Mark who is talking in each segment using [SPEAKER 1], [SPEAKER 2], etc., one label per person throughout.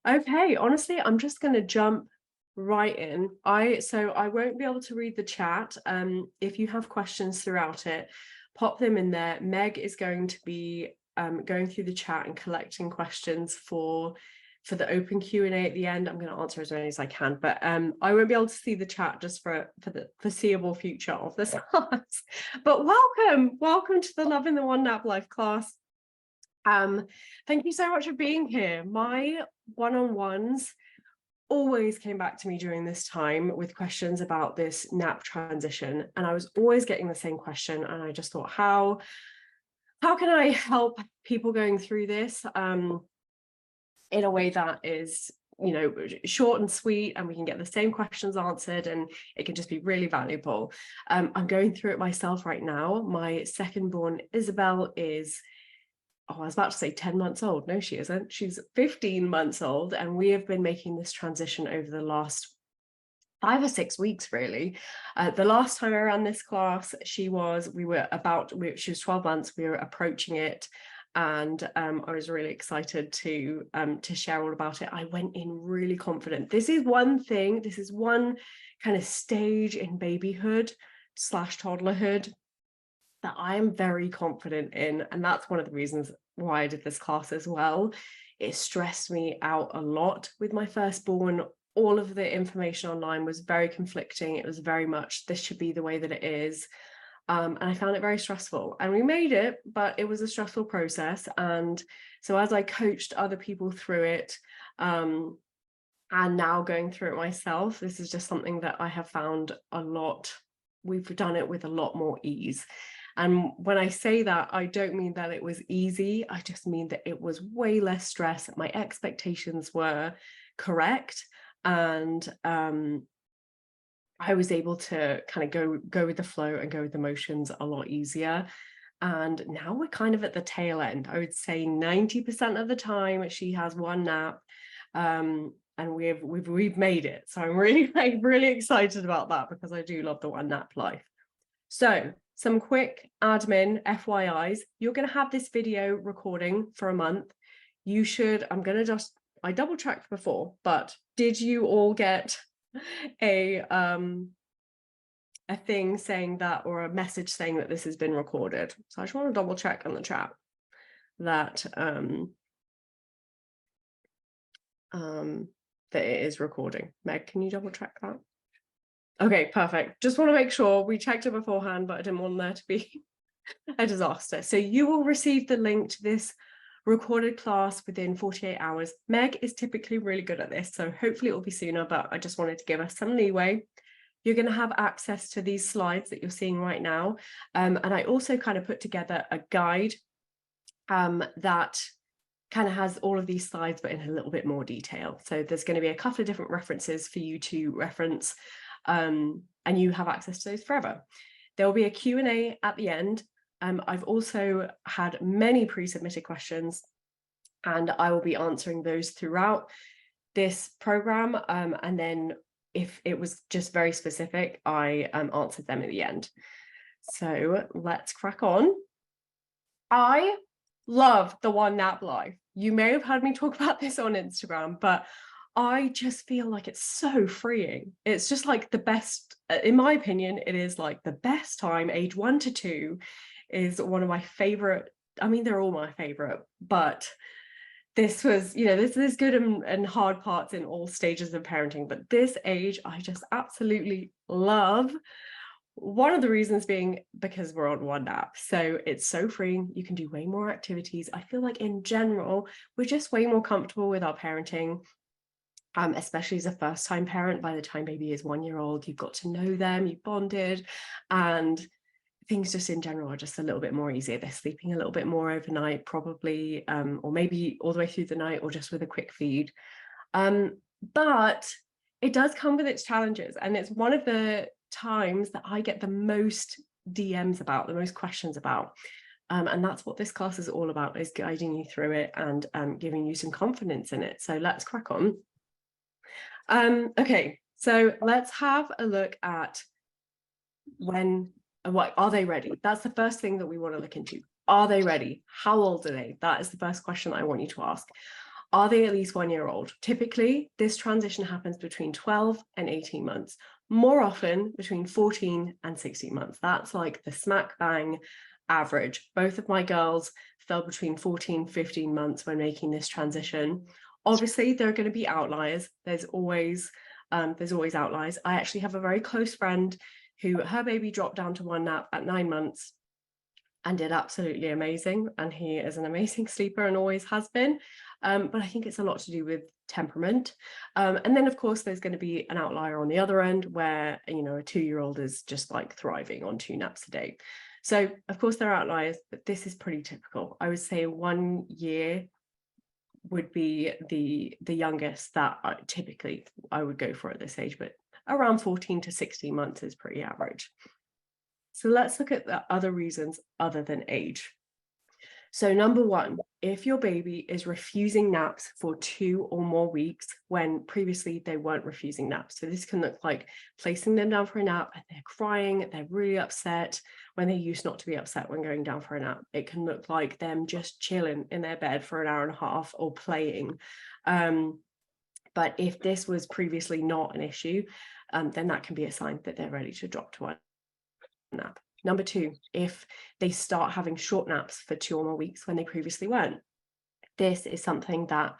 [SPEAKER 1] Okay, honestly, I'm just going to jump right in. I won't be able to read the chat. If you have questions throughout it, pop them in there. Meg is going to be going through the chat and collecting questions for the open Q&A at the end. I'm going to answer as many as I can, but I won't be able to see the chat just for the foreseeable future of this class. But welcome to the Lovin the One Nap Life class. Thank you so much for being here. My one-on-ones always came back to me during this time with questions about this nap transition, and I was always getting the same question, and I just thought, how can I help people going through this in a way that is, you know, short and sweet, and we can get the same questions answered, and it can just be really valuable. I'm going through it myself right now. My second born Isabel is, I was about to say 10 months old. No, she isn't. She's 15 months old. And we have been making this transition over the last 5 or 6 weeks, really. The last time I ran this class, she was 12 months. We were approaching it. And I was really excited to share all about it. I went in really confident. This is one kind of stage in babyhood / toddlerhood that I am very confident in, and that's one of the reasons why I did this class as well. It stressed me out a lot with my firstborn. All of the information online was very conflicting. It was very much, this should be the way that it is. And I found it very stressful, and we made it, but it was a stressful process. And so as I coached other people through it, and now going through it myself, this is just something that I have found we've done it with a lot more ease. And when I say that, I don't mean that it was easy. I just mean that it was way less stress. My expectations were correct. And I was able to kind of go with the flow and go with the motions a lot easier. And now we're kind of at the tail end. I would say 90% of the time she has one nap. And we've made it. So I'm really excited about that, because I do love the one nap life. So some quick admin FYIs. You're going to have this video recording for a month. I double checked before, but did you all get a thing saying that, or a message saying that this has been recorded? So I just want to double check on the chat that that it is recording. Meg, can you double check that? Okay, perfect. Just want to make sure. We checked it beforehand, but I didn't want there to be a disaster. So you will receive the link to this recorded class within 48 hours. Meg is typically really good at this, so hopefully it will be sooner, but I just wanted to give us some leeway. You're going to have access to these slides that you're seeing right now. And I also kind of put together a guide that kind of has all of these slides, but in a little bit more detail. So there's going to be a couple of different references for you to reference, and you have access to those forever. There will be a Q&A at the end. I've also had many pre-submitted questions, and I will be answering those throughout this program. And then if it was just very specific, I answered them at the end. So let's crack on. I love the one nap life. You may have heard me talk about this on Instagram, but I just feel like it's so freeing. It's just like the best, in my opinion, it is like the best time. Age 1 to 2 is one of my favorite. I mean, they're all my favorite, but this was, you know, there's good and hard parts in all stages of parenting, but this age I just absolutely love. One of the reasons being because we're on one nap, so it's so freeing. You can do way more activities. I feel like in general we're just way more comfortable with our parenting, especially as a first-time parent. By the time baby is 1 year old, you've got to know them, you've bonded, and things just in general are just a little bit more easier. They're sleeping a little bit more overnight, probably, or maybe all the way through the night, or just with a quick feed. But it does come with its challenges, and it's one of the times that I get the most DMs about, the most questions about. And that's what this class is all about, is guiding you through it and giving you some confidence in it. So let's crack on. Okay, so let's have a look at what are they ready? That's the first thing that we want to look into. Are they ready? How old are they? That is the first question I want you to ask. Are they at least 1 year old? Typically, this transition happens between 12 and 18 months, more often between 14 and 16 months. That's like the smack bang average. Both of my girls fell between 14, 15 months when making this transition. Obviously, there are going to be outliers. There's always outliers. I actually have a very close friend who her baby dropped down to 1 nap at 9 months and did absolutely amazing. And he is an amazing sleeper and always has been. But I think it's a lot to do with temperament. And then, of course, there's going to be an outlier on the other end where, you know, a 2-year-old is just like thriving on 2 naps a day. So, of course, there are outliers, but this is pretty typical. I would say 1 year would be the youngest that typically I would go for at this age, but around 14 to 16 months is pretty average. So let's look at the other reasons other than age. So number 1, if your baby is refusing naps for 2 or more weeks when previously they weren't refusing naps. So this can look like placing them down for a nap and they're crying, they're really upset when they used not to be upset when going down for a nap. It can look like them just chilling in their bed for an hour and a half or playing. But if this was previously not an issue, then that can be a sign that they're ready to drop to a nap. Number 2, if they start having short naps for 2 or more weeks when they previously weren't, this is something that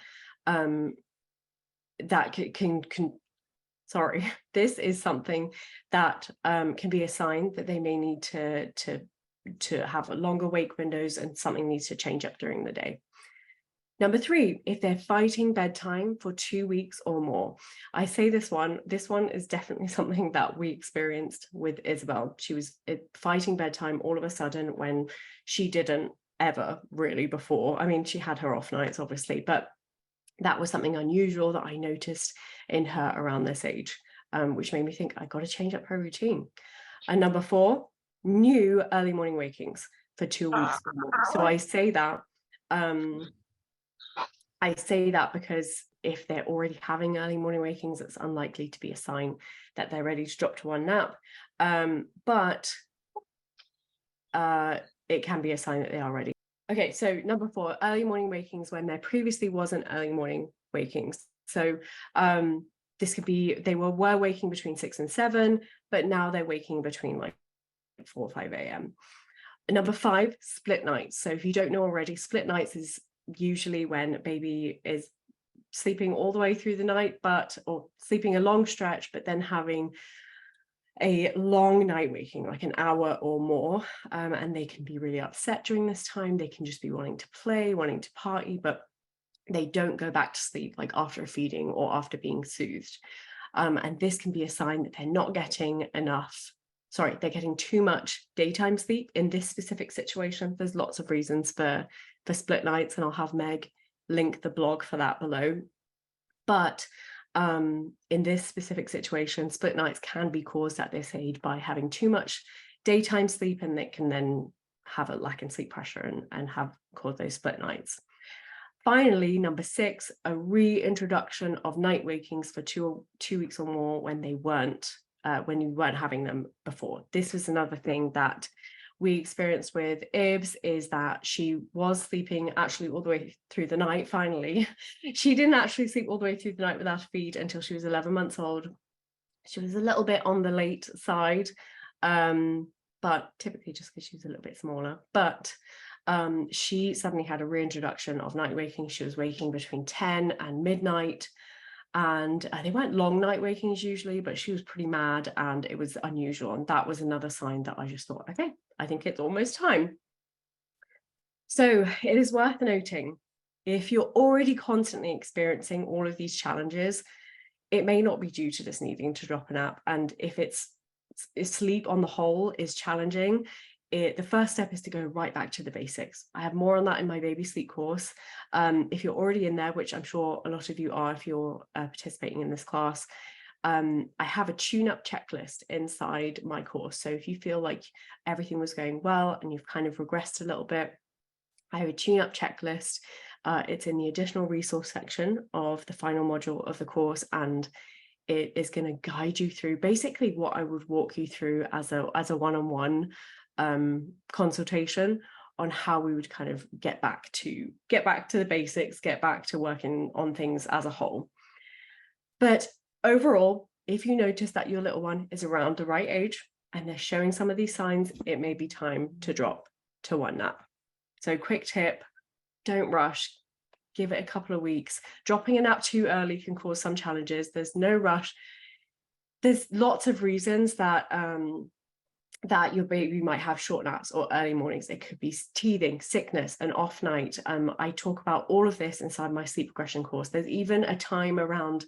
[SPEAKER 1] this is something that can be a sign that they may need to have longer wake windows and something needs to change up during the day. Number 3, if they're fighting bedtime for 2 weeks or more. I say this one is definitely something that we experienced with Isabel. She was fighting bedtime all of a sudden when she didn't ever really before. I mean, she had her off nights, obviously, but that was something unusual that I noticed in her around this age, which made me think I got to change up her routine. And number 4, new early morning wakings for 2 weeks or more. So I say that because if they're already having early morning wakings, it's unlikely to be a sign that they're ready to drop to 1 nap. But it can be a sign that they are ready. Okay, so number 4, early morning wakings when there previously wasn't early morning wakings. So this could be they were waking between 6 and 7, but now they're waking between like 4 or 5 a.m. Number 5, split nights. So if you don't know already, split nights is usually when baby is sleeping all the way through the night, or sleeping a long stretch, but then having a long night waking, like an hour or more, and they can be really upset during this time. They can just be wanting to play, wanting to party, but they don't go back to sleep like after feeding or after being soothed. And this can be a sign that they're not getting they're getting too much daytime sleep in this specific situation. There's lots of reasons for split nights, and I'll have Meg link the blog for that below. But in this specific situation, split nights can be caused at this age by having too much daytime sleep, and it can then have a lack in sleep pressure and have caused those split nights. Finally, number 6, a reintroduction of night wakings for 2 weeks or more when you weren't having them before. This was another thing that we experienced with Ibs, is that she was sleeping actually all the way through the night. Finally, she didn't actually sleep all the way through the night without a feed until she was 11 months old. She was a little bit on the late side, but typically just because she was a little bit smaller. But she suddenly had a reintroduction of night waking. She was waking between 10 and midnight. And they weren't long night wakings usually, but she was pretty mad and it was unusual. And that was another sign that I just thought, okay, I think it's almost time. So it is worth noting, if you're already constantly experiencing all of these challenges, it may not be due to just needing to drop a nap. And if sleep on the whole is challenging, the first step is to go right back to the basics. I have more on that in my baby sleep course. If you're already in there, which I'm sure a lot of you are if you're participating in this class, I have a tune-up checklist inside my course. So if you feel like everything was going well and you've kind of regressed a little bit, I have a tune-up checklist. It's in the additional resource section of the final module of the course, and it is going to guide you through basically what I would walk you through as a one-on-one consultation on how we would kind of get back to the basics, get back to working on things as a whole. But overall, if you notice that your little one is around the right age and they're showing some of these signs, it may be time to drop to one nap. So quick tip, don't rush, give it a couple of weeks. Dropping a nap too early can cause some challenges. There's no rush. There's lots of reasons that that your baby might have short naps or early mornings. It could be teething, sickness, an off night. I talk about all of this inside my sleep regression course. There's even a time around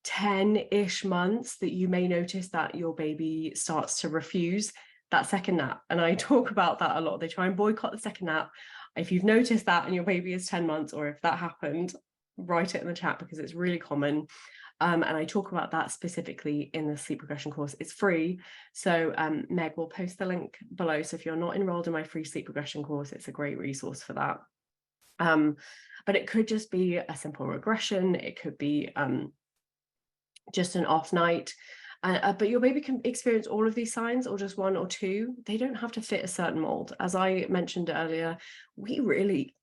[SPEAKER 1] 10-ish months that you may notice that your baby starts to refuse that second nap. And I talk about that a lot. They try and boycott the second nap. If you've noticed that and your baby is 10 months, or if that happened, write it in the chat because it's really common. And I talk about that specifically in the sleep regression course. It's free. So Meg will post the link below. So if you're not enrolled in my free sleep regression course, it's a great resource for that. But it could just be a simple regression. It could be just an off night. But your baby can experience all of these signs or just one or two. They don't have to fit a certain mold. As I mentioned earlier, we really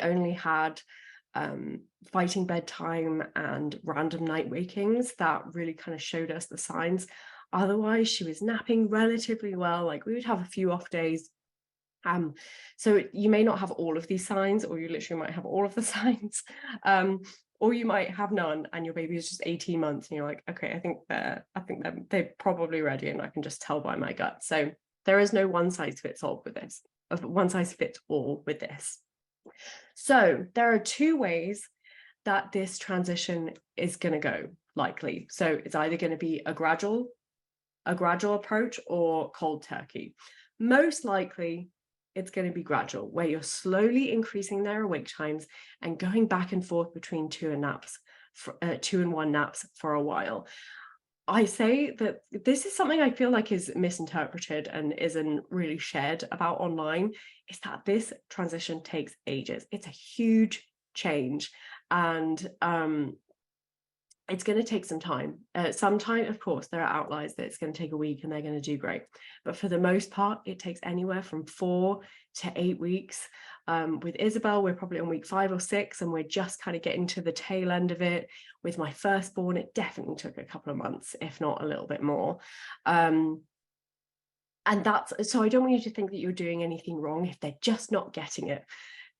[SPEAKER 1] only had fighting bedtime and random night wakings that really kind of showed us the signs. Otherwise, she was napping relatively well. Like, we would have a few off days. So you may not have all of these signs, or you literally might have all of the signs. Or you might have none and your baby is just 18 months and you're like, okay, I think they're probably ready, and I can just tell by my gut. So there is no one size fits all with this. So there are two ways that this transition is going to go, likely. So it's either going to be a gradual approach or cold turkey. Most likely it's going to be gradual, where you're slowly increasing their awake times and going back and forth between 2 and 1 naps for a while. I say that this is something I feel like is misinterpreted and isn't really shared about online, is that this transition takes ages. It's a huge change, and it's going to take some time. Sometimes, of course, there are outliers that it's going to take a week and they're going to do great. But for the most part, it takes anywhere from 4 to 8 weeks. With Isabel, we're probably on week 5 or 6, and we're just kind of getting to the tail end of it. With my firstborn, it definitely took a couple of months, if not a little bit more. And so I don't want you to think that you're doing anything wrong if they're just not getting it.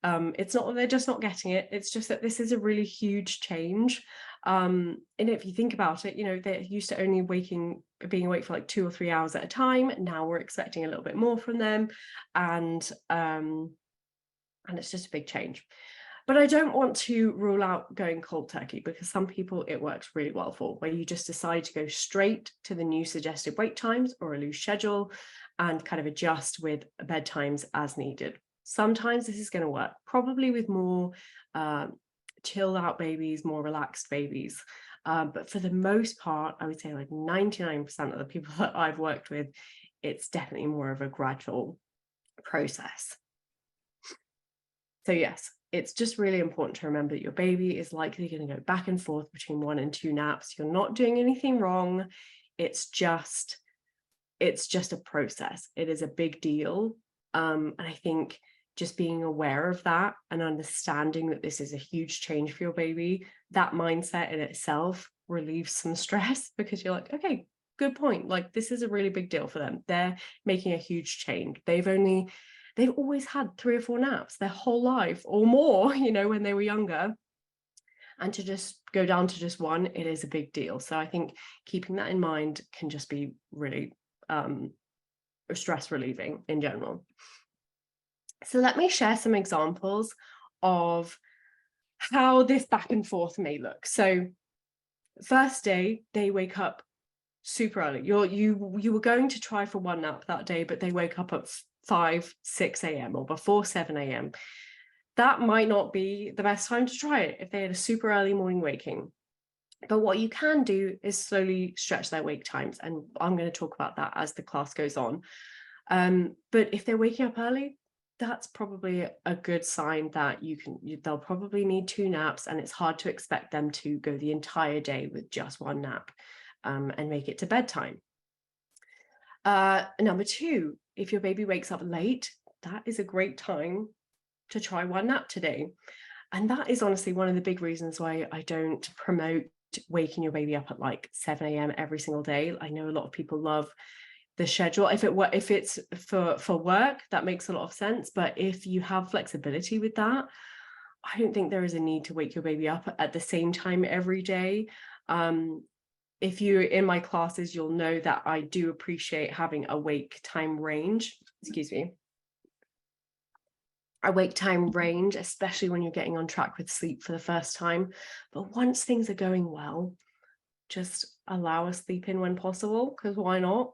[SPEAKER 1] It's not that they're just not getting it. It's just that this is a really huge change. And if you think about it, they're used to only being awake for like 2 or 3 hours at a time. Now we're expecting a little bit more from them, and it's just a big change. But I don't want to rule out going cold turkey, because some people it works really well for, where you just decide to go straight to the new suggested wake times or a loose schedule and kind of adjust with bedtimes as needed. Sometimes this is going to work, probably with more chilled out babies, more relaxed babies. But for the most part, I would say like 99% of the people that I've worked with, it's definitely more of a gradual process. So yes, it's just really important to remember that your baby is likely going to go back and forth between 1 and 2 naps. You're not doing anything wrong. It's just a process. It is a big deal. And I think just being aware of that and understanding that this is a huge change for your baby, that mindset in itself relieves some stress, because you're like, okay, good point. Like, this is a really big deal for them. They're making a huge change. They've always had 3 or 4 naps their whole life or more, when they were younger. And to just go down to just 1, it is a big deal. So I think keeping that in mind can just be really stress relieving in general. So let me share some examples of how this back and forth may look. So first day, they wake up super early. You were going to try for 1 nap that day, but they wake up at 5, 6 a.m. or before 7 a.m. That might not be the best time to try it if they had a super early morning waking. But what you can do is slowly stretch their wake times. And I'm going to talk about that as the class goes on. But if they're waking up early, that's probably a good sign that they'll probably need 2 naps, and it's hard to expect them to go the entire day with just 1 nap and make it to bedtime. Number 2, if your baby wakes up late, that is a great time to try one nap today. And that is honestly one of the big reasons why I don't promote waking your baby up at like 7 a.m. every single day. I know a lot of people love the schedule. If it's for work, that makes a lot of sense. But if you have flexibility with that, I don't think there is a need to wake your baby up at the same time every day. If you're in my classes, you'll know that I do appreciate having a wake time range. Excuse me. A wake time range, especially when you're getting on track with sleep for the first time. But once things are going well, just allow a sleep in when possible, because why not?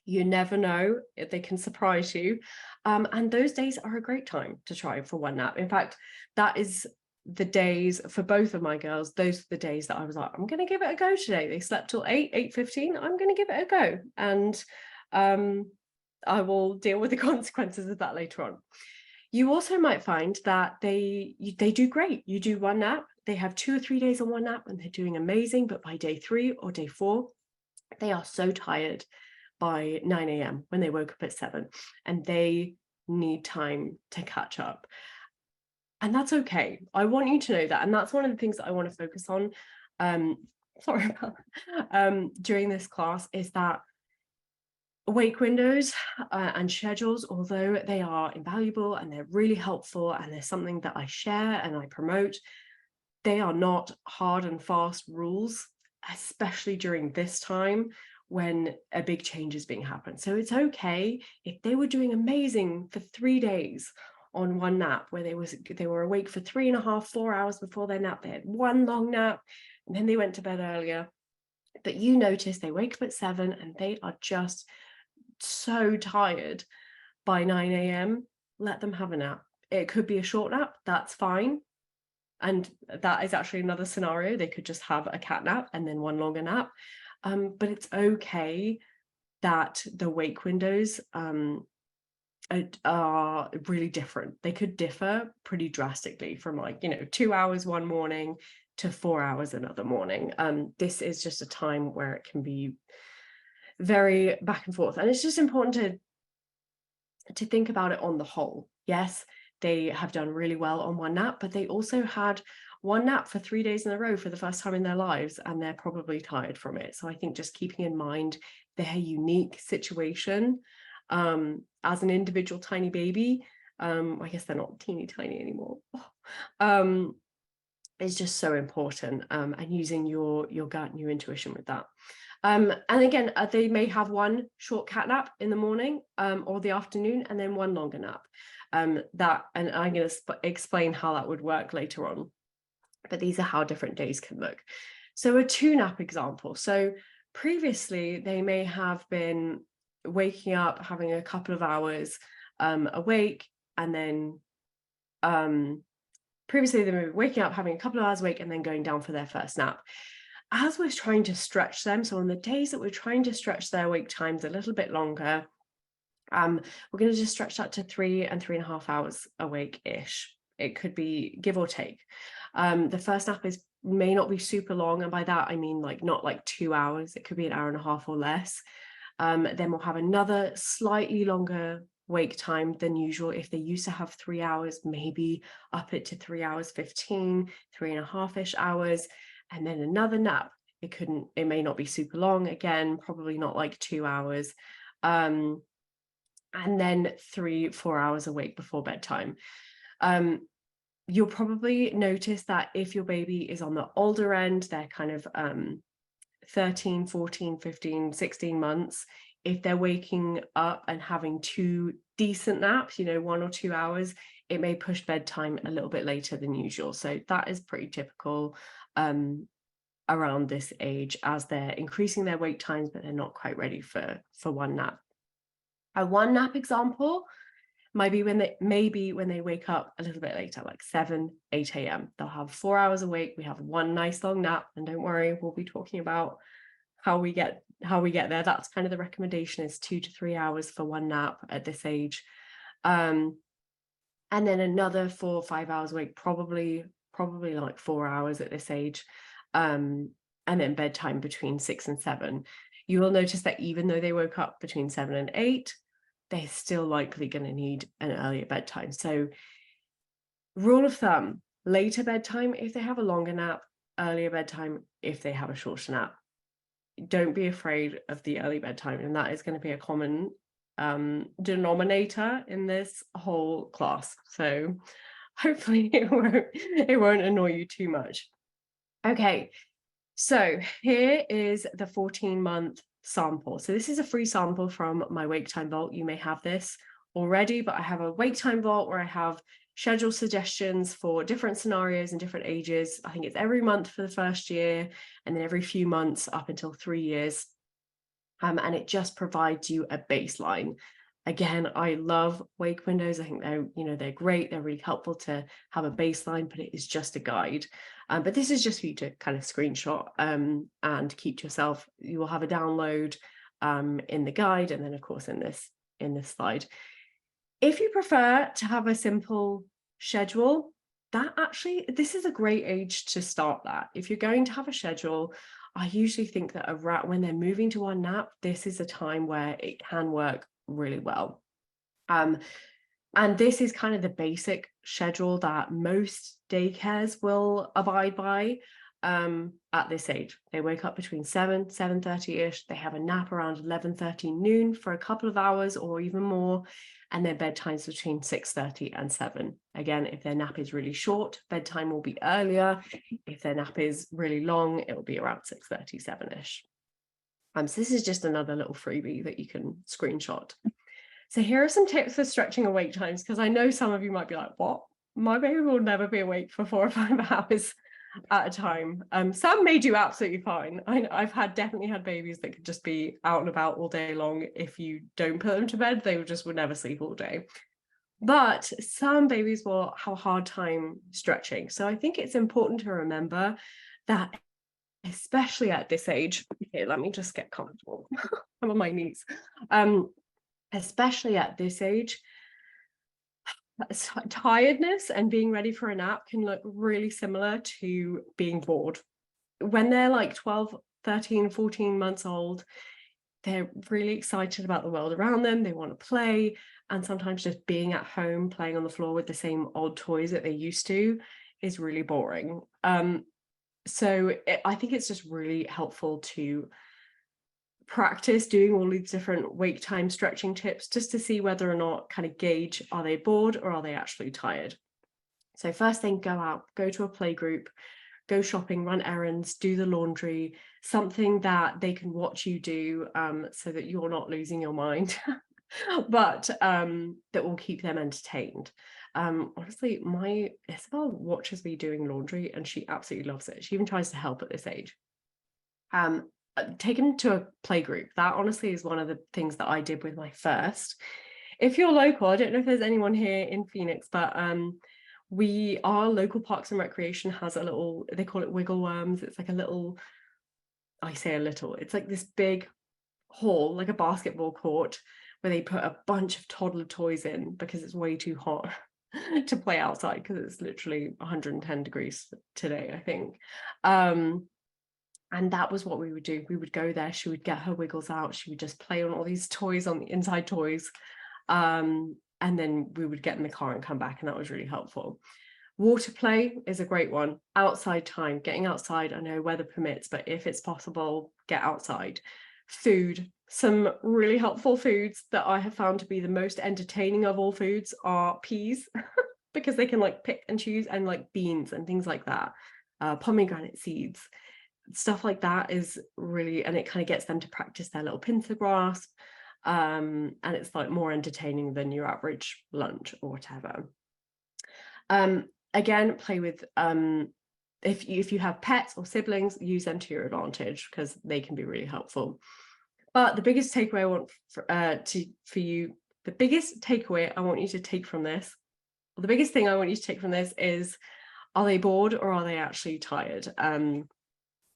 [SPEAKER 1] You never know if they can surprise you. And those days are a great time to try for one nap. In fact, that is the days for both of my girls. Those are the days that I was like, I'm going to give it a go today. They slept till 8:15. I'm going to give it a go. And I will deal with the consequences of that later on. You also might find that they do great. You do one nap, they have 2 or 3 days on one nap and they're doing amazing. But by day 3 or day 4, they are so tired by 9 a.m. when they woke up at 7, and they need time to catch up. And that's okay. I want you to know that. And that's one of the things that I want to focus on during this class, is that wake windows and schedules, although they are invaluable and they're really helpful and they're something that I share and I promote, they are not hard and fast rules, especially during this time when a big change is being happened. So it's okay if they were doing amazing for 3 days on one nap, where they were awake for 3.5, 4 hours before their nap. They had one long nap and then they went to bed earlier. But you notice they wake up at 7 and they are just so tired by 9 a.m. Let them have a nap. It could be a short nap, that's fine. And that is actually another scenario. They could just have a cat nap and then one longer nap. But it's okay that the wake windows are really different. They could differ pretty drastically from, like, 2 hours one morning to 4 hours another morning. This is just a time where it can be very back and forth. And it's just important to think about it on the whole. Yes, they have done really well on one nap, but they also had one nap for 3 days in a row for the first time in their lives, and they're probably tired from it. So I think just keeping in mind their unique situation as an individual tiny baby, I guess they're not teeny tiny anymore, is just so important, and using your gut and your intuition with that. And again, they may have one short cat nap in the morning or the afternoon, and then one longer nap. And I'm going to explain how that would work later on. But these are how different days can look. So a 2-nap example. So previously, they may have been waking up, having a couple of hours awake, and then previously they were waking up, having a couple of hours awake, and then going down for their first nap. As we're trying to stretch them, so on the days that we're trying to stretch their wake times a little bit longer, we're going to just stretch that to 3 and 3.5 hours awake-ish. It could be give or take. The first nap may not be super long, and by that I mean not like 2 hours. It could be an hour and a half or less. Then we'll have another slightly longer wake time than usual. If they used to have 3 hours, maybe up it to 3 hours 15, 3.5-ish hours, and then another nap. It may not be super long, again, probably not like 2 hours. And then 3-4 hours awake before bedtime. You'll probably notice that if your baby is on the older end, they're kind of 13, 14, 15, 16 months, if they're waking up and having 2 decent naps, 1 or 2 hours, it may push bedtime a little bit later than usual. So that is pretty typical around this age, as they're increasing their wake times, but they're not quite ready for one nap. A one nap example might be when they wake up a little bit later, like 7, 8 a.m. They'll have 4 hours awake. We have one nice long nap, and don't worry, we'll be talking about how we get there. That's kind of the recommendation, is 2 to 3 hours for one nap at this age, and then another 4 or 5 hours awake, probably like 4 hours at this age, and then bedtime between 6 and 7. You will notice that even though they woke up between 7 and 8, they're still likely going to need an earlier bedtime. So rule of thumb, later bedtime if they have a longer nap, earlier bedtime if they have a shorter nap. Don't be afraid of the early bedtime, and that is going to be a common denominator in this whole class. So hopefully it won't annoy you too much. Okay, so here is the 14-month sample. So this is a free sample from my Wake Time Vault. You may have this already, but I have a Wake Time Vault where I have schedule suggestions for different scenarios and different ages. I think it's every month for the first year, and then every few months up until 3 years. And it just provides you a baseline. Again, I love wake windows. I think they're great. They're really helpful to have a baseline, but it is just a guide. But this is just for you to kind of screenshot and keep to yourself. You will have a download in the guide, and then of course in this slide. If you prefer to have a simple schedule, this is a great age to start that. If you're going to have a schedule, I usually think that when they're moving to one nap, this is a time where it can work really well. And this is kind of the basic schedule that most daycares will abide by at this age. They wake up between 7:30-ish. They have a nap around 11:30 noon for a couple of hours or even more. And their bedtime's between 6:30 and 7. Again, if their nap is really short, bedtime will be earlier. If their nap is really long, it will be around 6:30, 7-ish. So this is just another little freebie that you can screenshot. So here are some tips for stretching awake times, because I know some of you might be like, what? My baby will never be awake for 4 or 5 hours at a time. Some may do absolutely fine. I've definitely had babies that could just be out and about all day long. If you don't put them to bed, they would never sleep all day. But some babies will have a hard time stretching. So I think it's important to remember that, especially at this age, here, let me just get comfortable. I'm on my knees. Especially at this age, tiredness and being ready for a nap can look really similar to being bored. When they're like 12, 13, 14 months old, they're really excited about the world around them. They want to play. And sometimes just being at home, playing on the floor with the same old toys that they used to is really boring. So I think it's just really helpful to practice doing all these different wake time stretching tips just to see whether or not, kind of gauge, are they bored or are they actually tired. So first thing, go out, go to a play group, go shopping, run errands, do the laundry, something that they can watch you do, so that you're not losing your mind, but that will keep them entertained. Honestly, my Isabel watches me doing laundry and she absolutely loves it. She even tries to help at this age. Take him to a play group. That honestly is one of the things that I did with my first. If you're local, I don't know if there's anyone here in Phoenix, but our local Parks and Recreation has a little, they call it Wiggle Worms. It's like a little, I say a little, it's like this big hall, like a basketball court, where they put a bunch of toddler toys in because it's way too hot to play outside, because it's literally 110 degrees today, I think. And that was what we would do. We would go there, she would get her Wiggles out, she would just play on all these toys, on the inside toys. And then we would get in the car and come back, and that was really helpful. Water play is a great one. Outside time, getting outside. I know weather permits, but if it's possible, get outside. Food, some really helpful foods that I have found to be the most entertaining of all foods are peas, because they can like pick and choose, and like beans and things like that. Pomegranate seeds. Stuff like that is really, and it kind of gets them to practice their little pincer grasp, and it's like more entertaining than your average lunch or whatever. Again, play with, if you have pets or siblings, use them to your advantage, because they can be really helpful. But the biggest takeaway I want the biggest takeaway I want you to take from this, or the biggest thing I want you to take from this is, are they bored or are they actually tired?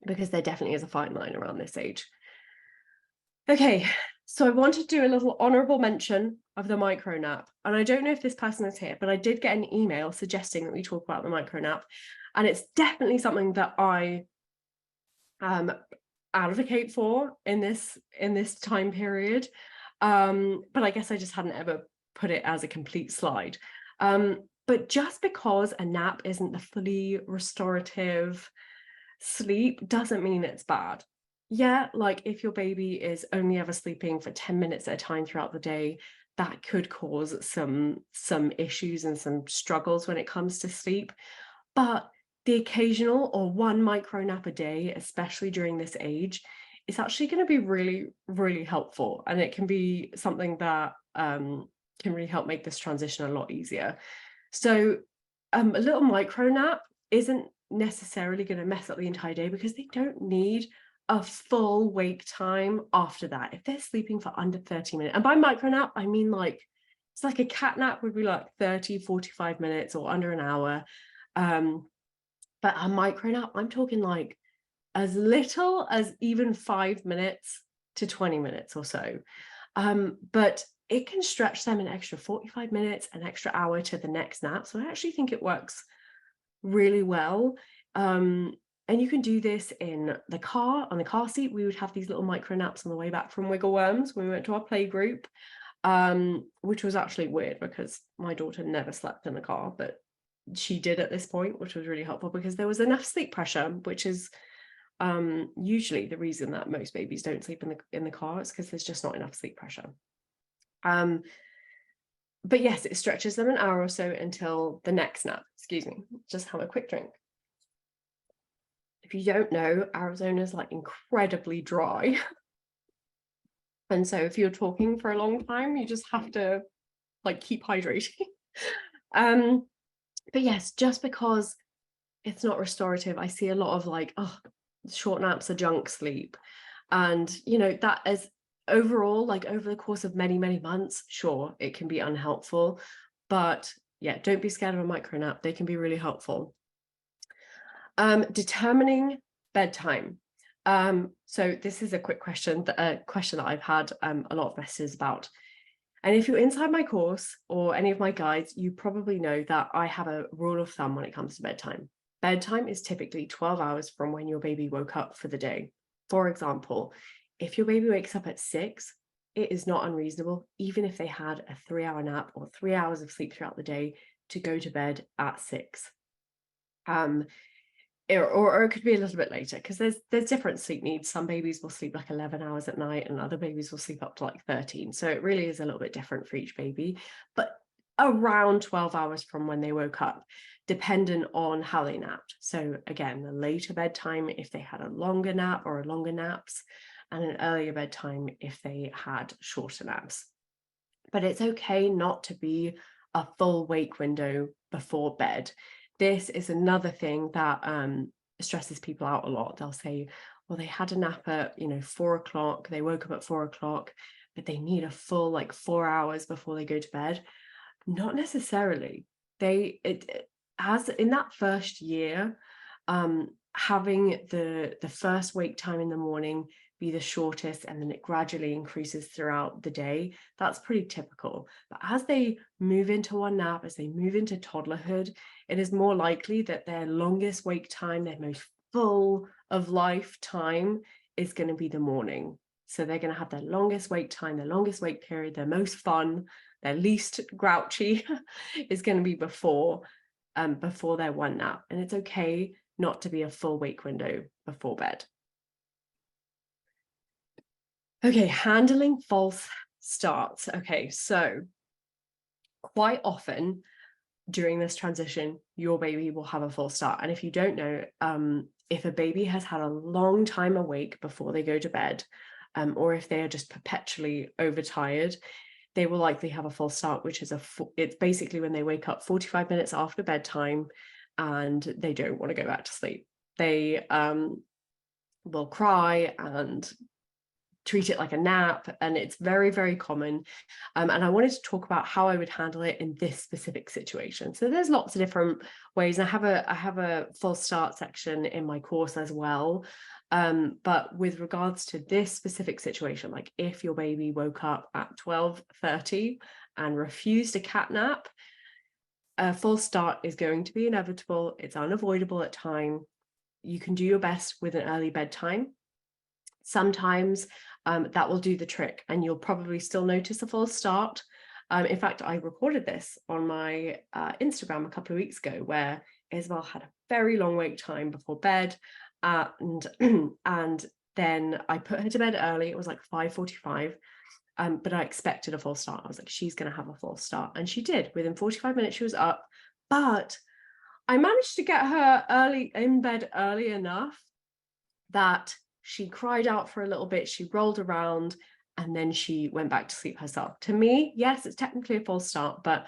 [SPEAKER 1] Because there definitely is a fine line around this age. Okay, so I want to do a little honorable mention of the micro nap. And I don't know if this person is here, but I did get an email suggesting that we talk about the micro nap. And it's definitely something that I advocate for in this time period. But I guess I just hadn't ever put it as a complete slide. But just because a nap isn't the fully restorative sleep doesn't mean it's bad. Yeah, like if your baby is only ever sleeping for 10 minutes at a time throughout the day, that could cause some issues and some struggles when it comes to sleep. But the occasional or one micro nap a day, especially during this age, is actually going to be really, really helpful. And it can be something that can really help make this transition a lot easier. So a little micro nap isn't necessarily going to mess up the entire day, because they don't need a full wake time after that. If they're sleeping for under 30 minutes, and by micro nap, I mean like, it's like a cat nap would be like 30, 45 minutes or under an hour. But a micro nap, I'm talking like as little as even 5 minutes to 20 minutes or so. But it can stretch them an extra 45 minutes, an extra hour to the next nap. So I actually think it works really well. And you can do this in the car, on the car seat. We would have these little micro naps on the way back from Wiggle Worms when we went to our play group, which was actually weird because my daughter never slept in the car, but she did at this point, which was really helpful because there was enough sleep pressure, which is usually the reason that most babies don't sleep in the car. Is because there's just not enough sleep pressure. But yes, it stretches them an hour or so until the next nap. Excuse me, just have a quick drink. If you don't know, Arizona's like incredibly dry. And so if you're talking for a long time, you just have to like keep hydrating. But yes, just because it's not restorative, I see a lot of like, oh, short naps are junk sleep. And, you know, that is overall, like over the course of many, many months, sure, it can be unhelpful. But yeah, don't be scared of a micro nap. They can be really helpful. Determining bedtime. So this is a quick question, a question that I've had a lot of messages about. And if you're inside my course or any of my guides, you probably know that I have a rule of thumb when it comes to bedtime. Bedtime is typically 12 hours from when your baby woke up for the day. For example, if your baby wakes up at 6, it is not unreasonable, even if they had a 3-hour nap or 3 hours of sleep throughout the day, to go to bed at 6. Or it could be a little bit later, because there's different sleep needs. Some babies will sleep like 11 hours at night and other babies will sleep up to like 13. So it really is a little bit different for each baby, but around 12 hours from when they woke up, dependent on how they napped. So again, the later bedtime if they had a longer nap or longer naps, and an earlier bedtime if they had shorter naps. But it's okay not to be a full wake window before bed. This is another thing that stresses people out a lot. They'll say, well, they had a nap at 4 o'clock, they woke up at 4 o'clock, but they need a full like 4 hours before they go to bed. Not necessarily. As in that first year, having the first wake time in the morning be the shortest, and then it gradually increases throughout the day, that's pretty typical. But as they move into one nap, as they move into toddlerhood, it is more likely that their longest wake time, their most full of life time, is going to be the morning. So they're going to have their longest wake time, their longest wake period, their most fun, their least grouchy is going to be before their one nap. And it's okay not to be a full wake window before bed. Okay, handling false starts. Okay, so quite often during this transition, your baby will have a false start. And if you don't know, if a baby has had a long time awake before they go to bed, or if they are just perpetually overtired, they will likely have a false start, which is it's basically when they wake up 45 minutes after bedtime and they don't want to go back to sleep. They will cry and treat it like a nap, and it's very, very common. And I wanted to talk about how I would handle it in this specific situation. So there's lots of different ways. I have a false start section in my course as well. But with regards to this specific situation, like if your baby woke up at 12:30 and refused a cat nap, a false start is going to be inevitable. It's unavoidable at time. You can do your best with an early bedtime. Sometimes that will do the trick, and you'll probably still notice a false start. In fact, I recorded this on my Instagram a couple of weeks ago, where Isabel had a very long wait time before bed, and and then I put her to bed early. It was like 5:45, but I expected a false start. I was like, she's going to have a false start, and she did. Within 45 minutes, she was up. But I managed to get her in bed early enough that she cried out for a little bit, she rolled around, and then she went back to sleep herself. To me, yes, it's technically a false start, but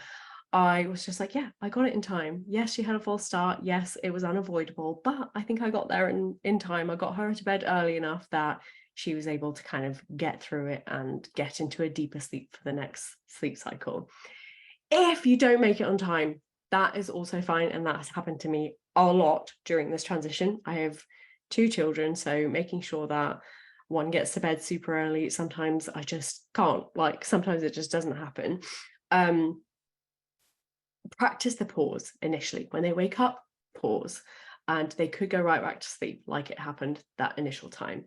[SPEAKER 1] I was just like, yeah, I got it in time. Yes, she had a false start. Yes, it was unavoidable, but I think I got there in time. I got her to bed early enough that she was able to kind of get through it and get into a deeper sleep for the next sleep cycle. If you don't make it on time, that is also fine. And that has happened to me a lot during this transition. I have 2 children, so making sure that one gets to bed super early, sometimes I just can't, like sometimes it just doesn't happen. Practice the pause initially. When they wake up, pause, and they could go right back to sleep like it happened that initial time.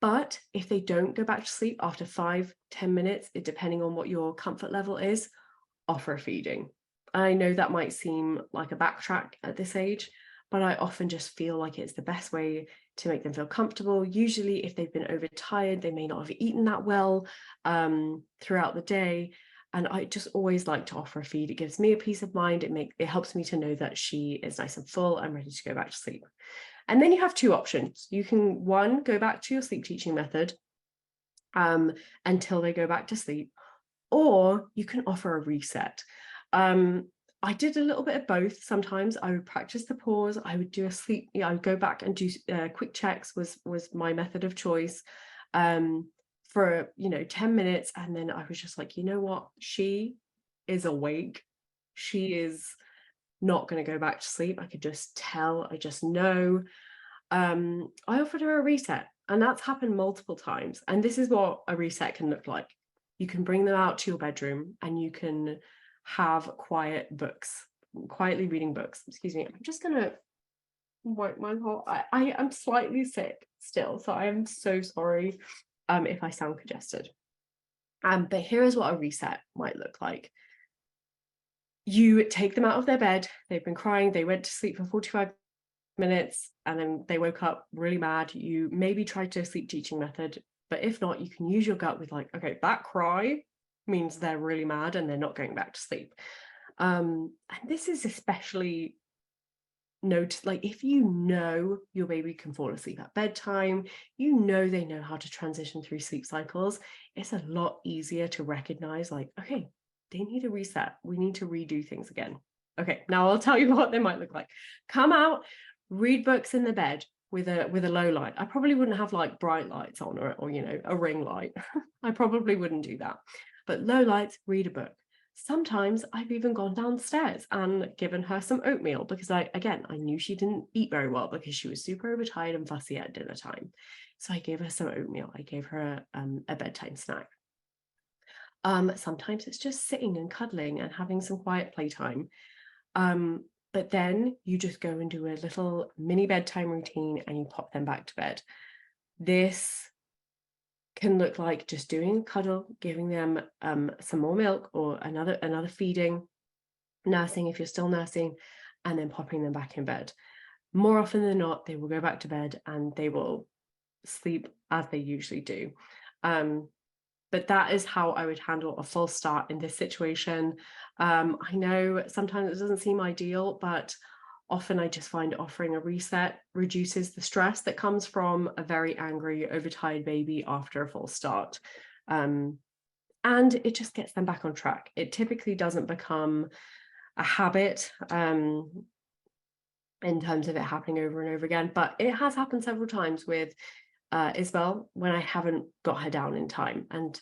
[SPEAKER 1] But if they don't go back to sleep after 5-10 minutes, depending on what your comfort level is, offer feeding. I know that might seem like a backtrack at this age, but I often just feel like it's the best way to make them feel comfortable. Usually, if they've been overtired, they may not have eaten that well throughout the day. And I just always like to offer a feed. It gives me a peace of mind. It helps me to know that she is nice and full and ready to go back to sleep. And then you have 2 options. You can, one, go back to your sleep teaching method until they go back to sleep, or you can offer a reset. I did a little bit of both. Sometimes I would practice the pause. I would do a sleep. I would go back and do quick checks. Was my method of choice for 10 minutes, and then I was just like, you know what? She is awake. She is not going to go back to sleep. I could just tell. I just know. I offered her a reset, and that's happened multiple times. And this is what a reset can look like. You can bring them out to your bedroom and you can have quietly reading books. Excuse me. I'm just gonna wipe my whole. I am slightly sick still, so I am so sorry if I sound congested. But here is what a reset might look like. You take them out of their bed. They've been crying. They went to sleep for 45 minutes and then they woke up really mad. You maybe tried to sleep teaching method, but if not, you can use your gut with like, okay, that cry means they're really mad and they're not going back to sleep. And this is especially like if you know your baby can fall asleep at bedtime, they know how to transition through sleep cycles, it's a lot easier to recognize like, okay, they need a reset. We need to redo things again. Okay, now I'll tell you what they might look like. Come out, read books in the bed with a low light. I probably wouldn't have like bright lights on or a ring light. I probably wouldn't do that. But low lights, read a book. Sometimes I've even gone downstairs and given her some oatmeal because I knew she didn't eat very well because she was super overtired and fussy at dinner time. So I gave her some oatmeal. I gave her a bedtime snack. Sometimes it's just sitting and cuddling and having some quiet playtime. But then you just go and do a little mini bedtime routine and you pop them back to bed. This can look like just doing a cuddle, giving them some more milk or another feeding, nursing if you're still nursing, and then popping them back in bed. More often than not, they will go back to bed and they will sleep as they usually do. But that is how I would handle a false start in this situation. I know sometimes it doesn't seem ideal, but often I just find offering a reset reduces the stress that comes from a very angry, overtired baby after a false start. And it just gets them back on track. It typically doesn't become a habit in terms of it happening over and over again, but it has happened several times with Isabel when I haven't got her down in time. And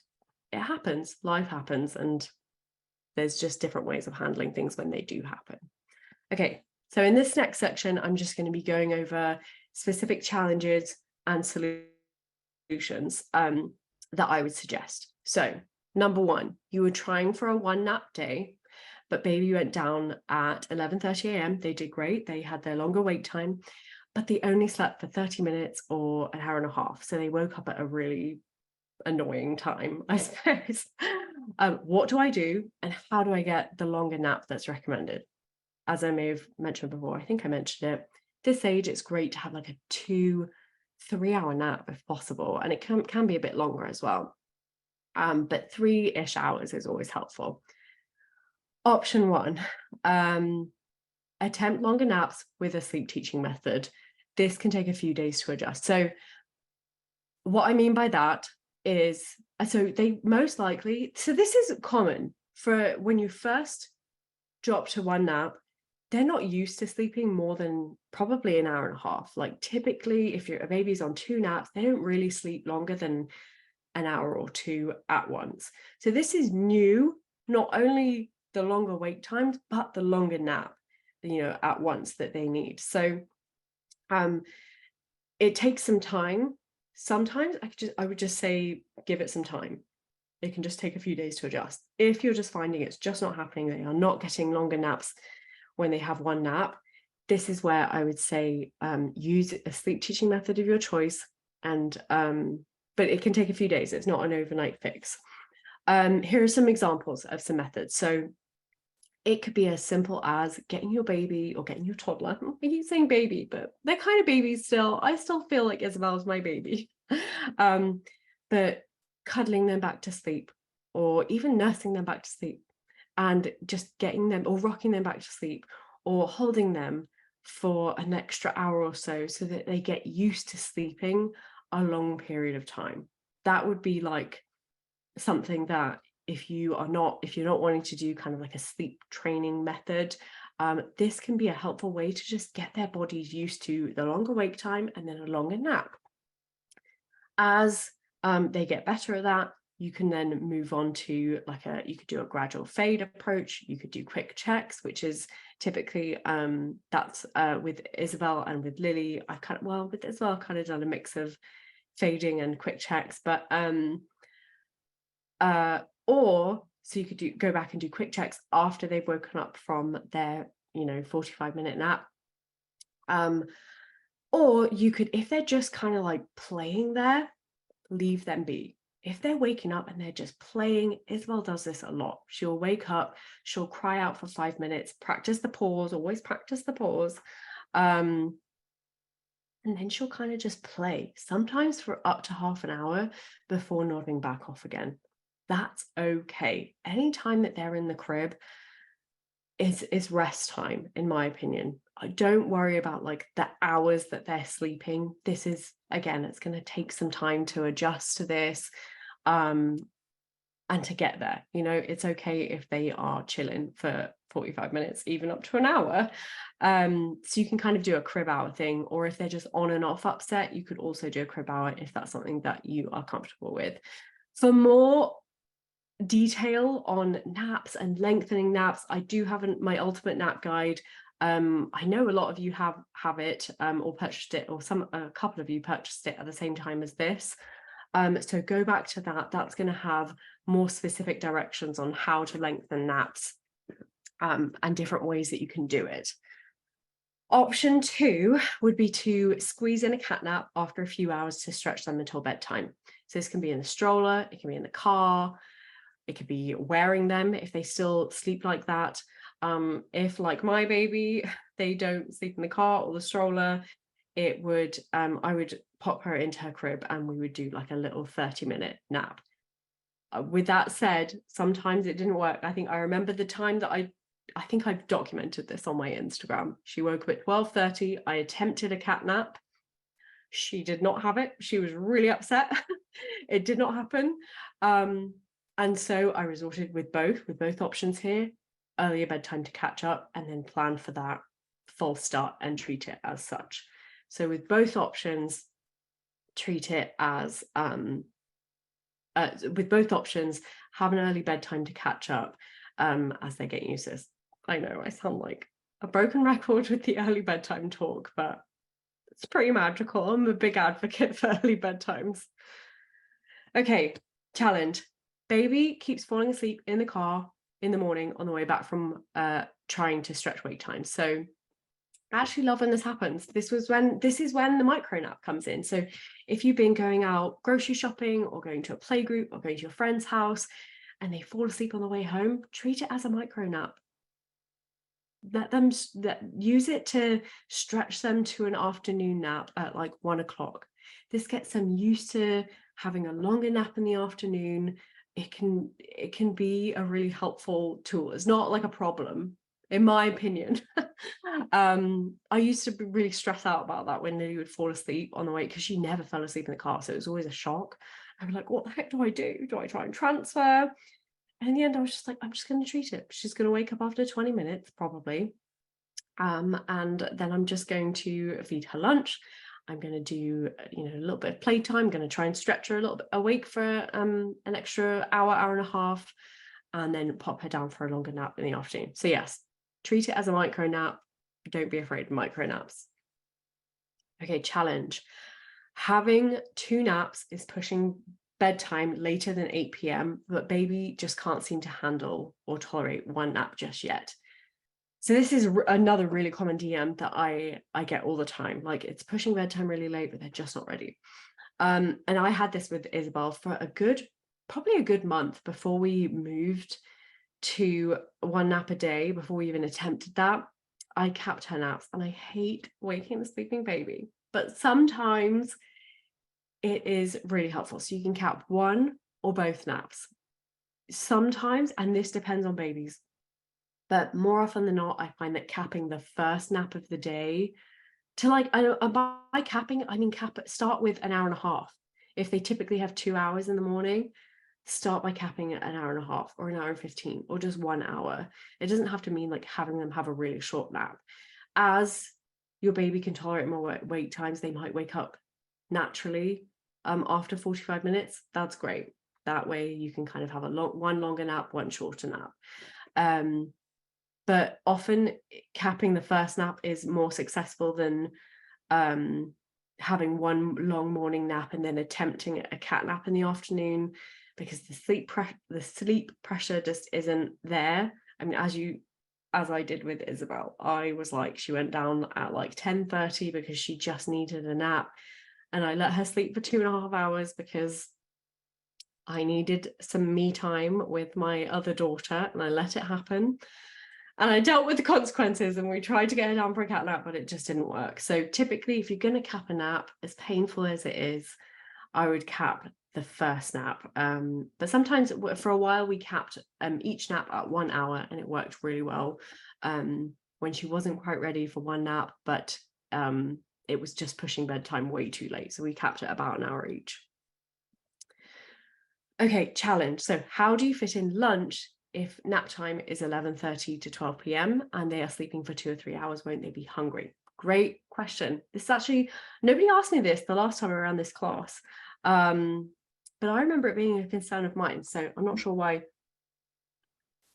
[SPEAKER 1] it happens, life happens, and there's just different ways of handling things when they do happen. Okay, so in this next section, I'm just going to be going over specific challenges and solutions that I would suggest. So number 1, you were trying for a 1 nap day, but baby went down at 11:30 a.m. They did great. They had their longer wait time. but they only slept for 30 minutes or an hour and a half. So they woke up at a really annoying time, I suppose. What do I do, and how do I get the longer nap that's recommended? As I may have mentioned before, I think I mentioned it, this age, it's great to have like a 2-3 hour nap if possible. And it can be a bit longer as well. But 3-ish hours is always helpful. Option one, attempt longer naps with a sleep teaching method. This can take a few days to adjust. So what I mean by that is, so they most likely, so this is common for when you first drop to one nap, they're not used to sleeping more than probably an hour and a half. Like typically, if a baby's on 2 naps, they don't really sleep longer than an hour or 2 at once. So this is new, not only the longer wake times, but the longer nap, at once that they need. So it takes some time. Sometimes I would just say, give it some time. It can just take a few days to adjust. If you're just finding it's just not happening, they are not getting longer naps when they have one nap, this is where I would say use a sleep teaching method of your choice. And but it can take a few days. It's not an overnight fix. Here are some examples of some methods. So it could be as simple as getting your baby or getting your toddler. I keep saying baby, but they're kind of babies still. I still feel like Isabel's my baby. But cuddling them back to sleep, or even nursing them back to sleep, and just getting them or rocking them back to sleep, or holding them for an extra hour or so that they get used to sleeping a long period of time. That would be like something that if you're not wanting to do kind of like a sleep training method, this can be a helpful way to just get their bodies used to the longer wake time and then a longer nap. As they get better at that, you can then move on to you could do a gradual fade approach. You could do quick checks, which is typically that's with Isabel and with Lily. With Isabel, I've kind of done a mix of fading and quick checks, but or so you could go back and do quick checks after they've woken up from their 45-minute nap. Or you could, if they're just kind of like playing there, leave them be. If they're waking up and they're just playing, Isabel does this a lot. She'll wake up, she'll cry out for 5 minutes, practice the pause, always practice the pause. And then she'll kind of just play, sometimes for up to half an hour before nodding back off again. That's okay. Anytime that they're in the crib is rest time, in my opinion. I don't worry about like the hours that they're sleeping. This is, again, it's going to take some time to adjust to this and to get there. It's okay if they are chilling for 45 minutes, even up to an hour. So you can kind of do a crib hour thing, or if they're just on and off upset, you could also do a crib hour if that's something that you are comfortable with. For more detail on naps and lengthening naps, I do have my ultimate nap guide. I know a lot of you have it or purchased it, or a couple of you purchased it at the same time as this. So go back to that. That's going to have more specific directions on how to lengthen naps and different ways that you can do it. Option 2 would be to squeeze in a cat nap after a few hours to stretch them until bedtime. So this can be in the stroller, it can be in the car, it could be wearing them if they still sleep like that. If, like my baby, they don't sleep in the car or the stroller, I would pop her into her crib and we would do like a little 30-minute nap. With that said, sometimes it didn't work. I think I remember the time that I think I've documented this on my Instagram. She woke up at 12:30. I attempted a cat nap. She did not have it. She was really upset. It did not happen. And so I resorted with both options here: earlier bedtime to catch up, and then plan for that full start and treat it as such. So with both options, treat it as with both options, have an early bedtime to catch up as they're getting used to this. I know I sound like a broken record with the early bedtime talk, but it's pretty magical. I'm a big advocate for early bedtimes. Okay, challenge. Baby keeps falling asleep in the car in the morning on the way back from trying to stretch wake time. So I actually love when this happens. This is when the micro nap comes in. So if you've been going out grocery shopping or going to a play group or going to your friend's house and they fall asleep on the way home, treat it as a micro nap. Let them use it to stretch them to an afternoon nap at like 1 o'clock. This gets them used to having a longer nap in the afternoon. It can be a really helpful tool. It's not like a problem, in my opinion. I used to be really stressed out about that when Lily would fall asleep on the way, because she never fell asleep in the car, so it was always a shock. I'd be like, what the heck do I do? Do I try and transfer? And in the end, I was just like, I'm just going to treat it. She's going to wake up after 20 minutes, probably. And then I'm just going to feed her lunch. I'm going to do, a little bit of playtime. I'm going to try and stretch her a little bit awake for an extra hour and a half, and then pop her down for a longer nap in the afternoon. So yes, treat it as a micro nap. Don't be afraid of micro naps. Okay, challenge. Having 2 naps is pushing bedtime later than 8 p.m, but baby just can't seem to handle or tolerate 1 nap just yet. So this is another really common DM that I get all the time. Like, it's pushing bedtime really late, but they're just not ready. And I had this with Isabel for probably a good month before we moved to 1 nap a day, before we even attempted that. I capped her naps, and I hate waking the sleeping baby, but sometimes it is really helpful. So you can cap 1 or both naps. Sometimes, and this depends on babies, but more often than not, I find that capping the first nap of the day to, like, by capping, I mean start with an hour and a half. If they typically have 2 hours in the morning, start by capping at an hour and a half or an hour and 15 or just 1 hour. It doesn't have to mean like having them have a really short nap. As your baby can tolerate more wake times, they might wake up naturally after 45 minutes. That's great. That way you can kind of have one longer nap, 1 shorter nap. But often capping the first nap is more successful than having 1 long morning nap and then attempting a cat nap in the afternoon, because the sleep pressure just isn't there. I mean, as I did with Isabel, I was like, she went down at like 10:30 because she just needed a nap, and I let her sleep for 2.5 hours because I needed some me time with my other daughter, and I let it happen. And I dealt with the consequences, and we tried to get her down for a cat nap, but it just didn't work. So typically, if you're going to cap a nap, as painful as it is, I would cap the first nap. But sometimes for a while, we capped each nap at 1 hour, and it worked really well when she wasn't quite ready for 1 nap, but it was just pushing bedtime way too late. So we capped it about an hour each. Okay, challenge. So how do you fit in lunch if nap time is 11:30 to 12 p.m. and they are sleeping for 2 or 3 hours? Won't they be hungry? Great question. This actually, nobody asked me this the last time around this class, but I remember it being a concern of mine, so I'm not sure why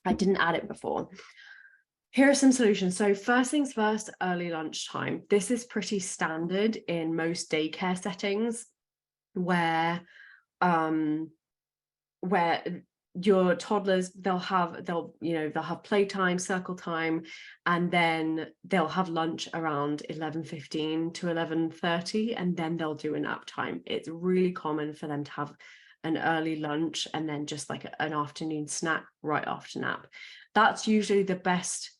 [SPEAKER 1] I didn't add it before. Here are some solutions. So first things first, early lunchtime. This is pretty standard in most daycare settings where your toddlers, they'll have playtime, circle time, and then they'll have lunch around 11:15 to 11:30, and then they'll do a nap time. It's really common for them to have an early lunch and then just like an afternoon snack right after nap. That's usually the best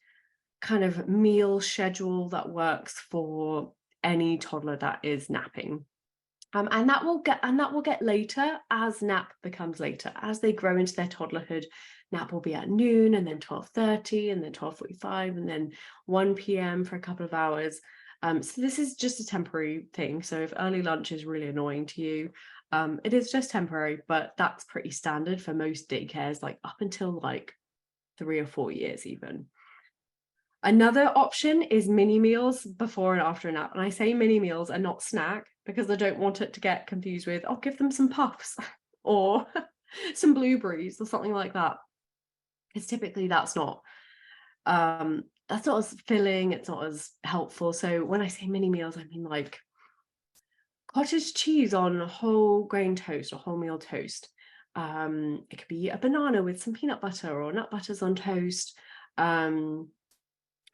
[SPEAKER 1] kind of meal schedule that works for any toddler that is napping. And that will get later as nap becomes later. As they grow into their toddlerhood, nap will be at noon, and then 12:30, and then 12:45, and then 1 p.m. for a couple of hours. So this is just a temporary thing. So if early lunch is really annoying to you, it is just temporary, but that's pretty standard for most daycares, like up until like 3 or 4 years even. Another option is mini meals before and after a nap. And I say mini meals and not snack because I don't want it to get confused with, I'll give them some puffs or some blueberries or something like that. Because typically that's not as filling, it's not as helpful. So when I say mini meals, I mean like cottage cheese on whole grain toast or wholemeal toast. It could be a banana with some peanut butter or nut butters on toast.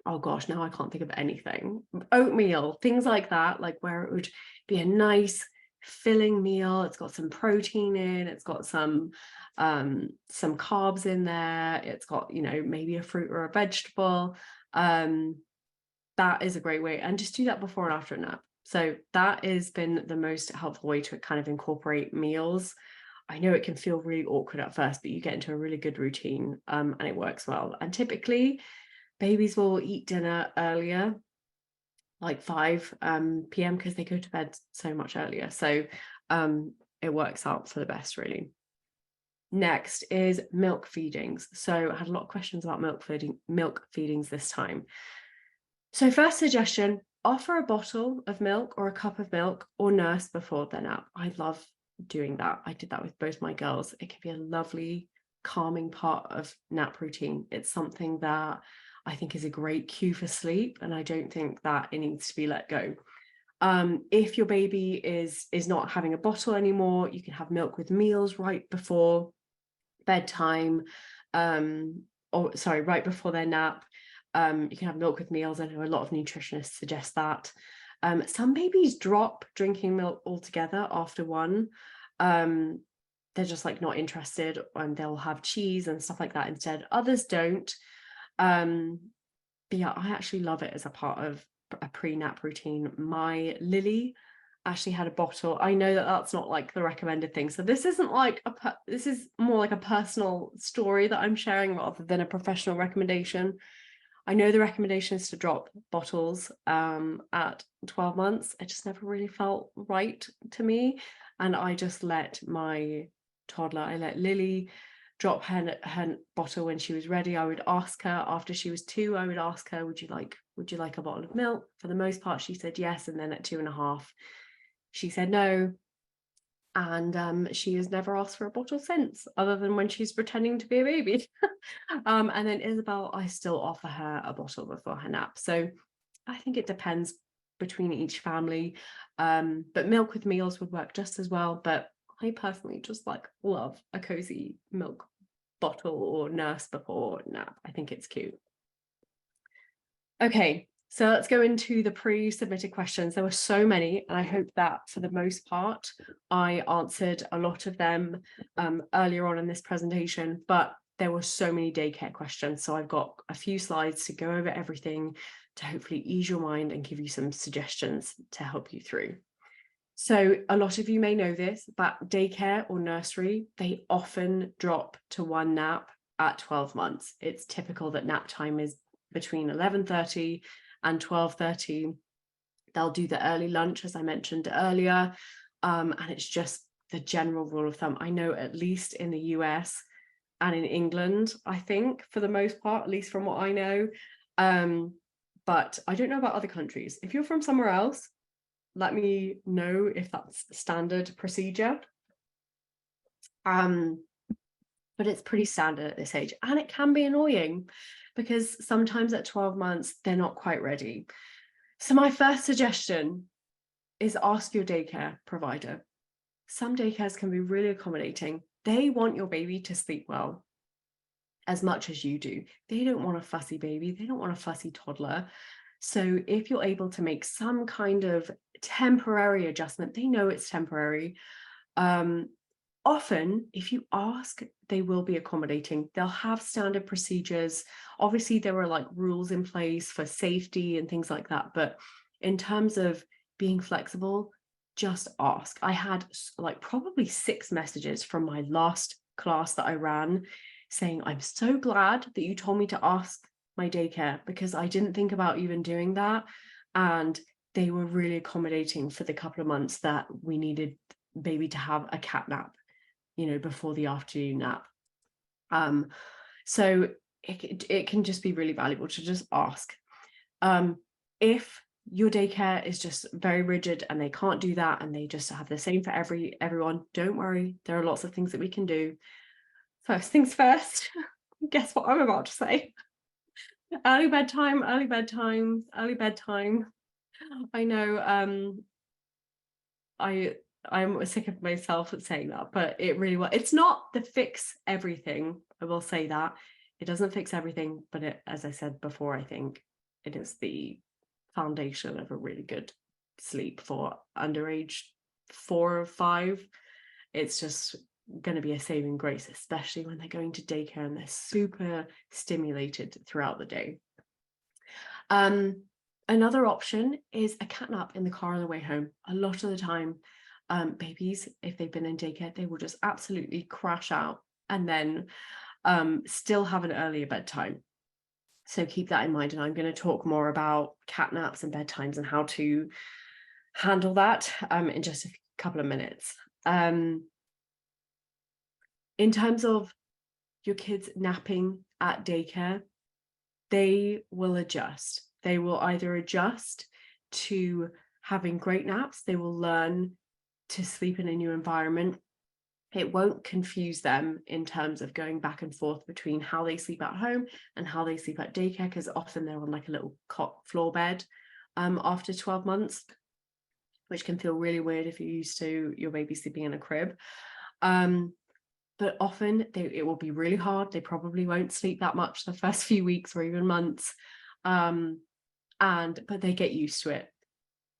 [SPEAKER 1] Oh gosh, now I can't think of anything. Oatmeal, things like that, like where it would be a nice filling meal. It's got some protein in, it's got some carbs in there, it's got, you know, maybe a fruit or a vegetable. That is a great way. And just do that before and after a nap. So that has been the most helpful way to kind of incorporate meals. I know it can feel really awkward at first, but you get into a really good routine, and it works well. And typically babies will eat dinner earlier, like 5 p.m. because they go to bed so much earlier. So it works out for the best, really. Next is milk feedings. So I had a lot of questions about milk feedings this time. So first suggestion, offer a bottle of milk or a cup of milk or nurse before their nap. I love doing that. I did that with both my girls. It can be a lovely calming part of nap routine. It's something that I think is a great cue for sleep, and I don't think that it needs to be let go. If your baby is not having a bottle anymore, you can have milk with meals right before bedtime, right before their nap. You can have milk with meals. I know a lot of nutritionists suggest that. Some babies drop drinking milk altogether after one. They're just like not interested, and they'll have cheese and stuff like that instead. Others don't. But yeah, I actually love it as a part of a pre-nap routine. My Lily actually had a bottle. I know that that's not like the recommended thing. So this isn't like this is more like a personal story that I'm sharing rather than a professional recommendation. I know the recommendation is to drop bottles at 12 months. It just never really felt right to me. And I just let my toddler, I let Lily drop her bottle when she was ready. I would ask her after she was 2, I would ask her, would you like a bottle of milk? For the most part, she said yes. And then at 2.5, she said no. And she has never asked for a bottle since, other than when she's pretending to be a baby. And then Isabel, I still offer her a bottle before her nap. So I think it depends between each family. But milk with meals would work just as well. But I personally just like love a cozy milk bottle or nurse before nap. I think it's cute. Okay, so let's go into the pre-submitted questions. There were so many, and I hope that for the most part, I answered a lot of them earlier on in this presentation, but there were so many daycare questions. So I've got a few slides to go over everything to hopefully ease your mind and give you some suggestions to help you through. So a lot of you may know this, but daycare or nursery, they often drop to one nap at 12 months. It's typical that nap time is between 11:30 and 12:30. They'll do the early lunch, as I mentioned earlier, and it's just the general rule of thumb. I know at least in the US and in England, I think for the most part, at least from what I know, but I don't know about other countries. If you're from somewhere else, let me know if that's standard procedure. But it's pretty standard at this age, and it can be annoying because sometimes at 12 months, they're not quite ready. So my first suggestion is ask your daycare provider. Some daycares can be really accommodating. They want your baby to sleep well as much as you do. They don't want a fussy baby. They don't want a fussy toddler. So if you're able to make some kind of temporary adjustment, they know it's temporary. Often, if you ask, they will be accommodating. They'll have standard procedures. Obviously, there are like rules in place for safety and things like that. But in terms of being flexible, just ask. I had like probably 6 messages from my last class that I ran saying, I'm so glad that you told me to ask my daycare because I didn't think about even doing that. And they were really accommodating for the couple of months that we needed baby to have a cat nap, you know, before the afternoon nap. So it can just be really valuable to just ask. If your daycare is just very rigid and they can't do that and they just have the same for everyone, don't worry. There are lots of things that we can do. First things first, guess what I'm about to say. Early bedtime, early bedtime, early bedtime. I know I'm sick of myself saying that, but it really will. It's not the fix everything. I will say that. It doesn't fix everything, but it, as I said before, I think it is the foundation of a really good sleep for underage 4 or 5. It's just going to be a saving grace, especially when they're going to daycare and they're super stimulated throughout the day. Another option is a cat nap in the car on the way home. A lot of the time, babies, if they've been in daycare, they will just absolutely crash out and then still have an earlier bedtime. So keep that in mind. And I'm going to talk more about cat naps and bedtimes and how to handle that in just a couple of minutes. In terms of your kids napping at daycare, they will adjust. They will either adjust to having great naps, they will learn to sleep in a new environment. It won't confuse them in terms of going back and forth between how they sleep at home and how they sleep at daycare, because often they're on like a little cot floor bed after 12 months, which can feel really weird if you're used to your baby sleeping in a crib. But often it will be really hard. They probably won't sleep that much the first few weeks or even months. But they get used to it.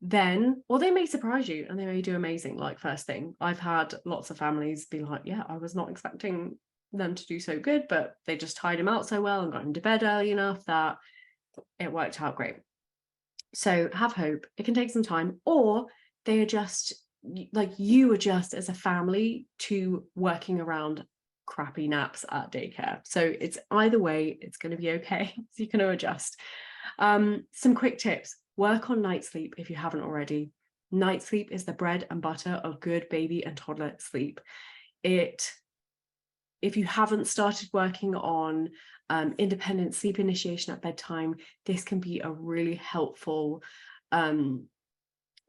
[SPEAKER 1] Then, or they may surprise you and they may do amazing, like first thing. I've had lots of families be like, yeah, I was not expecting them to do so good, but they just tied him out so well and got him to bed early enough that it worked out great. So have hope. It can take some time, or they adjust, like you adjust as a family to working around crappy naps at daycare. So it's either way, it's going to be okay. So you're going to adjust. Some quick tips. Work on night sleep if you haven't already. Night sleep is the bread and butter of good baby and toddler sleep. If you haven't started working on independent sleep initiation at bedtime, this can be a really helpful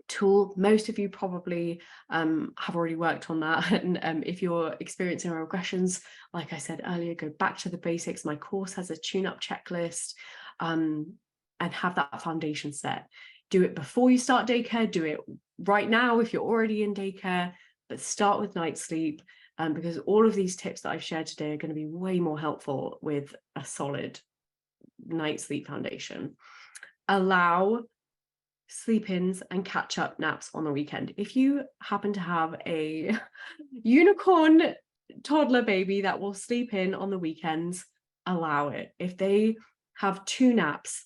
[SPEAKER 1] tool. Most of you probably have already worked on that. And if you're experiencing regressions, like I said earlier, go back to the basics. My course has a tune-up checklist. And have that foundation set. Do it before you start daycare, do it right now if you're already in daycare, but start with night sleep, because all of these tips that I've shared today are going to be way more helpful with a solid night sleep foundation. Allow sleep-ins and catch-up naps on the weekend. If you happen to have a unicorn toddler baby that will sleep in on the weekends, allow it. If they have 2 naps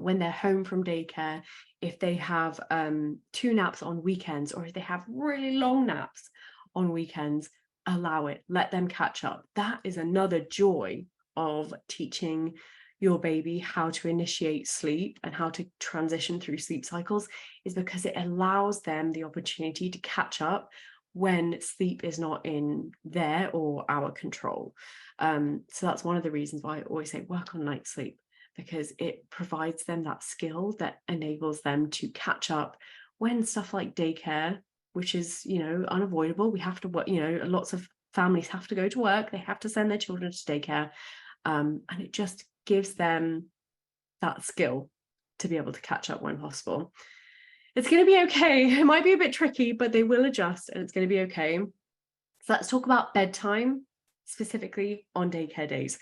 [SPEAKER 1] when they're home from daycare, if they have 2 naps on weekends, or if they have really long naps on weekends, allow it. Let them catch up. That is another joy of teaching your baby how to initiate sleep and how to transition through sleep cycles, is because it allows them the opportunity to catch up when sleep is not in their or our control. So that's one of the reasons why I always say work on night sleep, because it provides them that skill that enables them to catch up when stuff like daycare, which is, unavoidable. We have to work, lots of families have to go to work. They have to send their children to daycare. And it just gives them that skill to be able to catch up when possible. It's going to be okay. It might be a bit tricky, but they will adjust and it's going to be okay. So let's talk about bedtime, specifically on daycare days.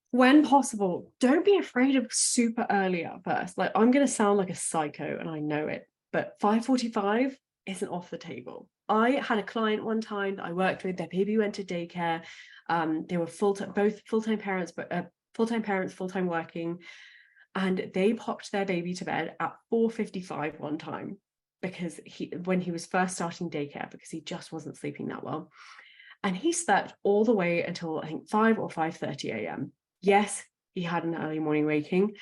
[SPEAKER 1] When possible, don't be afraid of super early at first. Like, I'm going to sound like a psycho and I know it, but 5:45 isn't off the table. I had a client one time that I worked with, their baby went to daycare. They were both full-time parents, full-time working. And they popped their baby to bed at 4:55 one time, because when he was first starting daycare, because he just wasn't sleeping that well. And he slept all the way until I think 5 or 5:30 a.m. Yes, he had an early morning waking,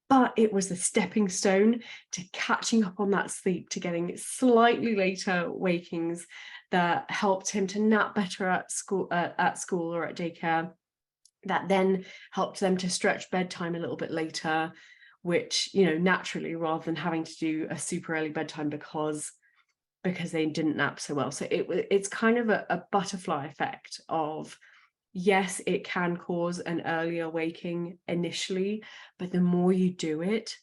[SPEAKER 1] but it was the stepping stone to catching up on that sleep, to getting slightly later wakings that helped him to nap better at school or at daycare. That then helped them to stretch bedtime a little bit later, which, naturally, rather than having to do a super early bedtime because they didn't nap so well. So it's kind of a butterfly effect of, yes, it can cause an earlier waking initially, but the more you do it,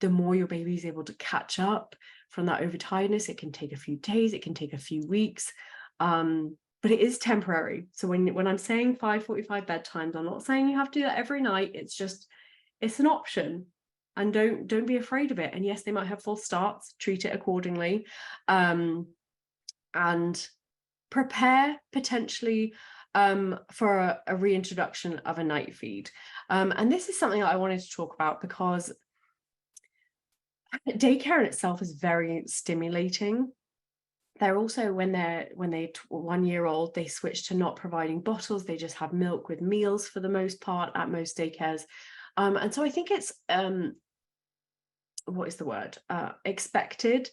[SPEAKER 1] the more your baby is able to catch up from that overtiredness. It can take a few days, it can take a few weeks, but it is temporary. So when I'm saying 5:45 bedtimes, I'm not saying you have to do that every night. It's just, it's an option, and don't be afraid of it. And yes, they might have false starts, treat it accordingly, and prepare potentially for a reintroduction of a night feed. And this is something that I wanted to talk about because daycare in itself is very stimulating. They're also, when they're 1 year old, they switch to not providing bottles. They just have milk with meals for the most part at most daycares. And so I think it's what is the word? Expected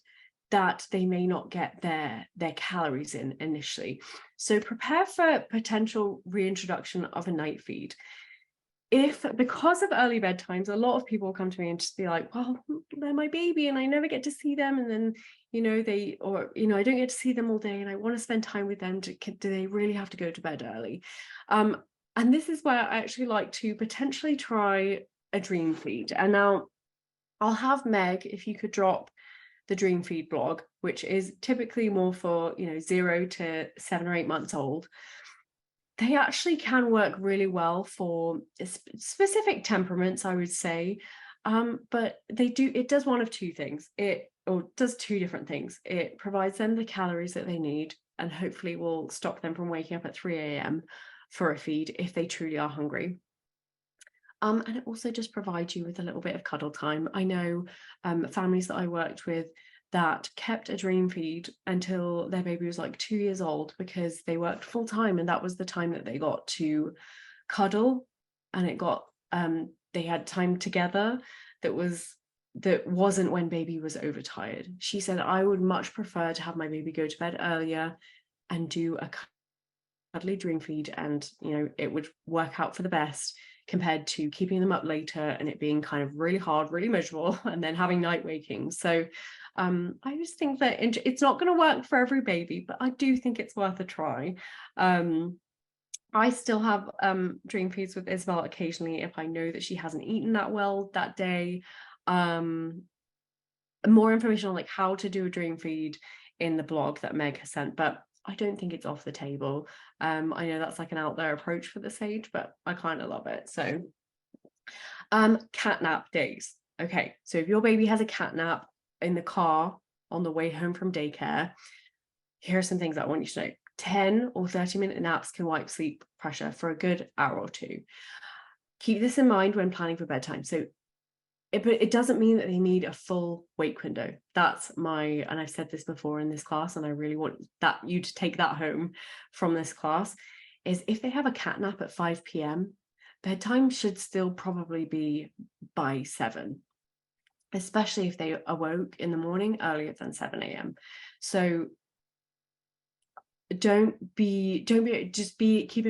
[SPEAKER 1] that they may not get their calories in initially. So prepare for potential reintroduction of a night feed. If, because of early bedtimes, a lot of people come to me and just be like, well, they're my baby and I never get to see them, and then I don't get to see them all day and I want to spend time with them. Do they really have to go to bed early? And this is where I actually like to potentially try a dream feed. And now I'll have Meg, if you could drop the dream feed blog, which is typically more for 0 to 7 or 8 months old. They actually can work really well for specific temperaments, I would say. But it does one of two things. It does two different things. It provides them the calories that they need and hopefully will stop them from waking up at 3 a.m. for a feed if they truly are hungry. And it also just provides you with a little bit of cuddle time. I know families that I worked with that kept a dream feed until their baby was like 2 years old because they worked full time, and that was the time that they got to cuddle, and they had time together that wasn't when baby was overtired. She said, I would much prefer to have my baby go to bed earlier and do a cuddly dream feed, and it would work out for the best compared to keeping them up later and it being kind of really hard, really miserable, and then having night waking. So I just think that it's not going to work for every baby, but I do think it's worth a try. I still have dream feeds with Isabel occasionally if I know that she hasn't eaten that well that day. More information on like how to do a dream feed in the blog that Meg has sent, but I don't think it's off the table. I know that's like an out there approach for this age, but I kind of love it. So cat nap days. Okay, so if your baby has a cat nap in the car on the way home from daycare, here are some things I want you to know. 10 or 30-minute naps can wipe sleep pressure for a good hour or two. Keep this in mind when planning for bedtime. So it doesn't mean that they need a full wake window. And I've said this before in this class, and I really want you to take that home from this class, is if they have a cat nap at 5 p.m, bedtime should still probably be by 7, especially if they awoke in the morning earlier than 7 a.m. So keep in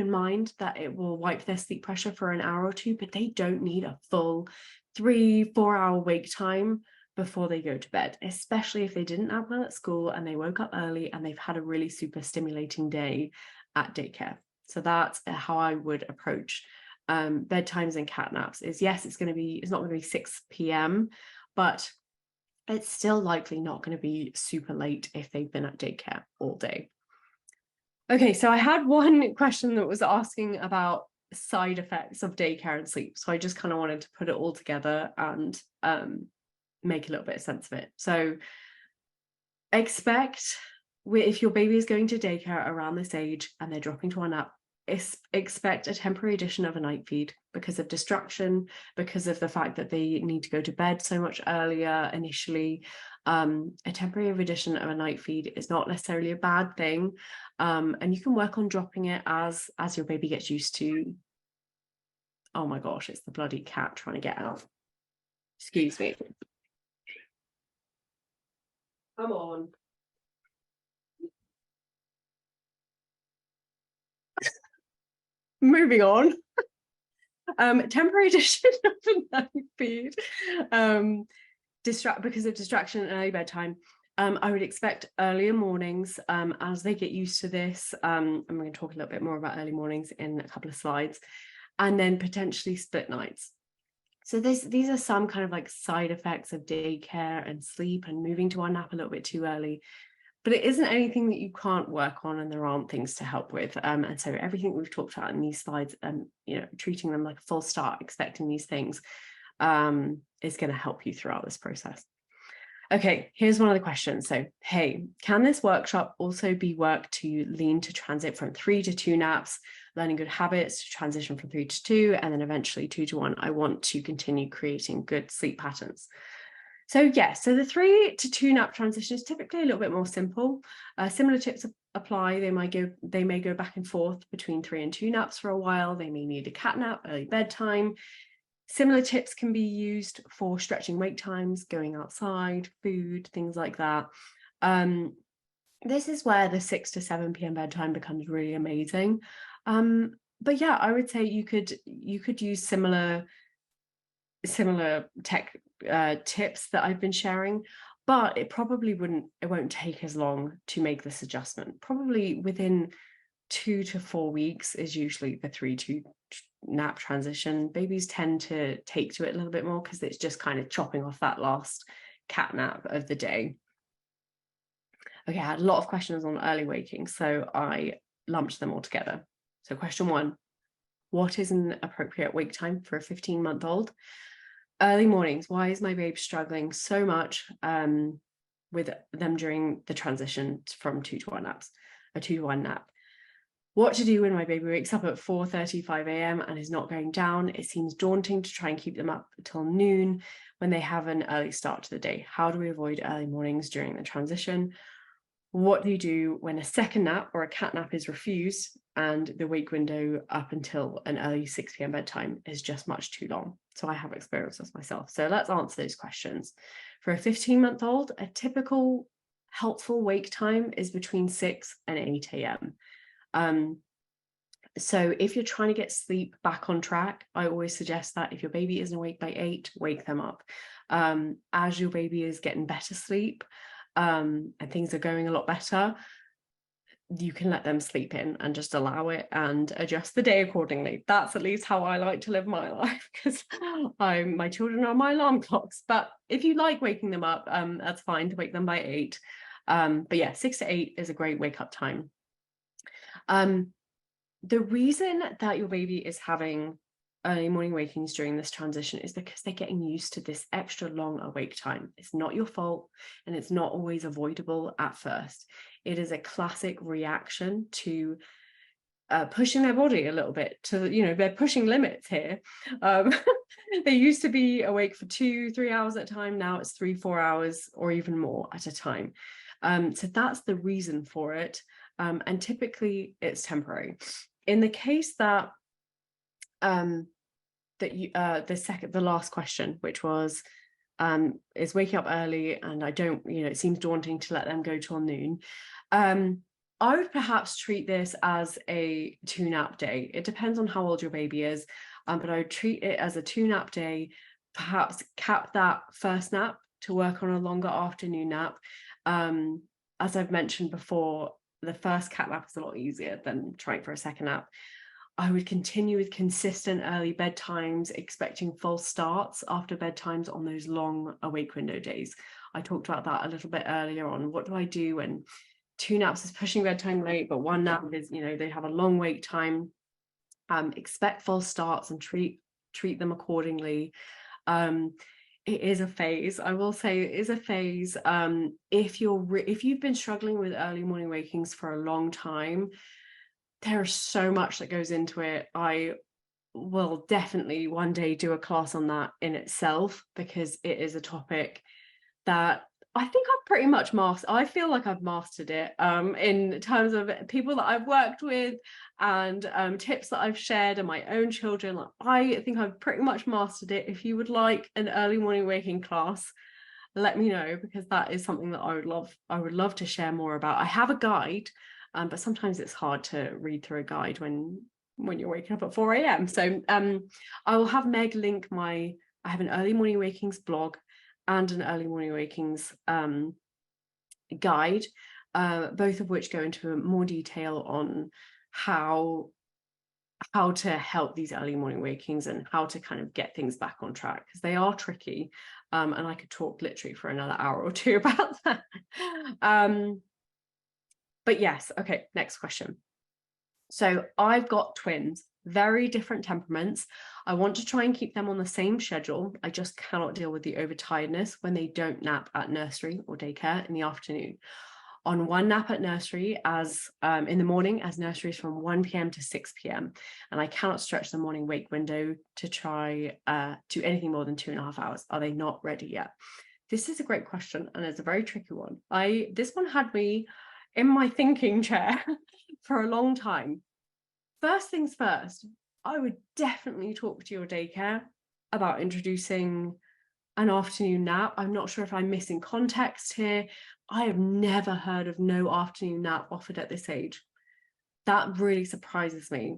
[SPEAKER 1] mind that it will wipe their sleep pressure for an hour or two, but they don't need a full 3-4 hour wake time before they go to bed, especially if they didn't nap well at school and they woke up early and they've had a really super stimulating day at daycare. So that's how I would approach bedtimes and cat naps. Is yes, it's not going to be 6 p.m, but it's still likely not going to be super late if they've been at daycare all day. Okay, so I had one question that was asking about side effects of daycare and sleep. So I just kind of wanted to put it all together and make a little bit of sense of it. So if your baby is going to daycare around this age and they're dropping to a nap, expect a temporary addition of a night feed because of distraction, because of the fact that they need to go to bed so much earlier initially. A temporary addition of a night feed is not necessarily a bad thing, and you can work on dropping it as your baby gets used to. Oh my gosh, it's the bloody cat trying to get out. Excuse me. Come on. Moving on. Temporary addition of a night feed. Because of distraction and early bedtime. I would expect earlier mornings as they get used to this. I'm going to talk a little bit more about early mornings in a couple of slides, and then potentially split nights. So these are some kind of like side effects of daycare and sleep and moving to our nap a little bit too early. But it isn't anything that you can't work on, and there aren't things to help with. And so everything we've talked about in these slides, treating them like a full start, expecting these things, is going to help you throughout this process. Okay, here's one of the questions. So, hey, can this workshop also be work to lean to transit from 3 to 2 naps, learning good habits to transition from 3 to 2, and then eventually 2 to 1? I want to continue creating good sleep patterns. So yeah, so the 3 to 2 nap transition is typically a little bit more simple. Similar tips apply. They may go back and forth between 3 and 2 naps for a while. They may need a cat nap, early bedtime. Similar tips can be used for stretching wake times, going outside, food, things like that. This is where the 6 to 7 p.m. bedtime becomes really amazing. But yeah, I would say you could use similar tech tips that I've been sharing, but it won't take as long to make this adjustment. Probably within 2 to 4 weeks is usually the 3-2 nap transition. Babies tend to take to it a little bit more because it's just kind of chopping off that last cat nap of the day. Okay, I had a lot of questions on early waking, so I lumped them all together. So question 1, what is an appropriate wake time for a 15-month-old? Early mornings. Why is my babe struggling so much with them during the transition from 2 to 1 naps, a 2 to 1 nap? What to do when my baby wakes up at 4:35 a.m. and is not going down? It seems daunting to try and keep them up until noon when they have an early start to the day. How do we avoid early mornings during the transition? What do you do when a second nap or a cat nap is refused and the wake window up until an early 6 p.m. bedtime is just much too long? So I have experienced this myself. So let's answer those questions. For a 15-month-old, a typical helpful wake time is between 6 and 8 a.m. So if you're trying to get sleep back on track, I always suggest that if your baby isn't awake by 8, wake them up. As your baby is getting better sleep, and things are going a lot better, you can let them sleep in and just allow it and adjust the day accordingly. That's at least how I like to live my life, because my children are my alarm clocks. But if you like waking them up, that's fine to wake them by 8. But yeah, 6 to 8 is a great wake up time. The reason that your baby is having early morning wakings during this transition is because they're getting used to this extra long awake time. It's not your fault, and it's not always avoidable at first. It is a classic reaction to pushing their body a little bit to, they're pushing limits here. They used to be awake for 2-3 hours at a time. Now it's 3-4 hours or even more at a time. So that's the reason for it. And typically it's temporary. In the case that the last question, which was is waking up early and I don't, it seems daunting to let them go till noon. I would perhaps treat this as a 2 nap day. It depends on how old your baby is, but I would treat it as a 2 nap day. Perhaps cap that first nap to work on a longer afternoon nap. As I've mentioned before, the first cat nap is a lot easier than trying for a second nap. I would continue with consistent early bedtimes, expecting false starts after bedtimes on those long awake window days. I talked about that a little bit earlier on. What do I do when 2 naps is pushing bedtime late, but 1 nap is, they have a long wake time? Expect false starts and treat them accordingly. It is a phase. I will say it is a phase. If you've been struggling with early morning wakings for a long time, there's so much that goes into it. I will definitely one day do a class on that in itself, because it is a topic that I think I've pretty much mastered. I feel like I've mastered it in terms of people that I've worked with and tips that I've shared and my own children. I think I've pretty much mastered it. If you would like an early morning waking class, let me know, because that is something that I would love to share more about. I have a guide, but sometimes it's hard to read through a guide when you're waking up at 4 a.m. So I will have Meg link I have an early morning wakings blog and an early morning wakings guide, both of which go into more detail on how to help these early morning wakings and how to kind of get things back on track, because they are tricky. And I could talk literally for another hour or two about that. But yes, okay, next question. So I've got twins. very different temperaments. I want to try and keep them on the same schedule. I just cannot deal with the overtiredness when they don't nap at nursery or daycare in the afternoon. On one nap at nursery as in the morning, as nurseries from 1 p.m. to 6 p.m. And I cannot stretch the morning wake window to try to anything more than 2.5 hours. Are they not ready yet? This is a great question, and it's a very tricky one. This one had me in my thinking chair for a long time. First things first, I would definitely talk to your daycare about introducing an afternoon nap. I'm not sure if I'm missing context here. I have never heard of no afternoon nap offered at this age. That really surprises me.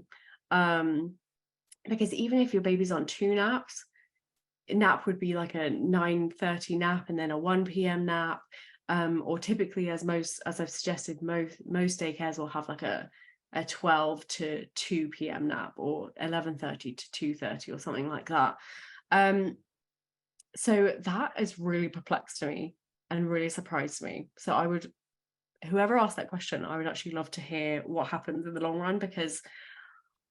[SPEAKER 1] Because even if your baby's on 2 naps, a nap would be like a 9:30 nap and then a 1 p.m. nap. Or typically, as I've suggested, most daycares will have like a 12 to 2 p.m. nap, or 11:30 to 2:30 or something like that. So that is really perplexed me and really surprised me. So whoever asked that question, I would actually love to hear what happens in the long run, because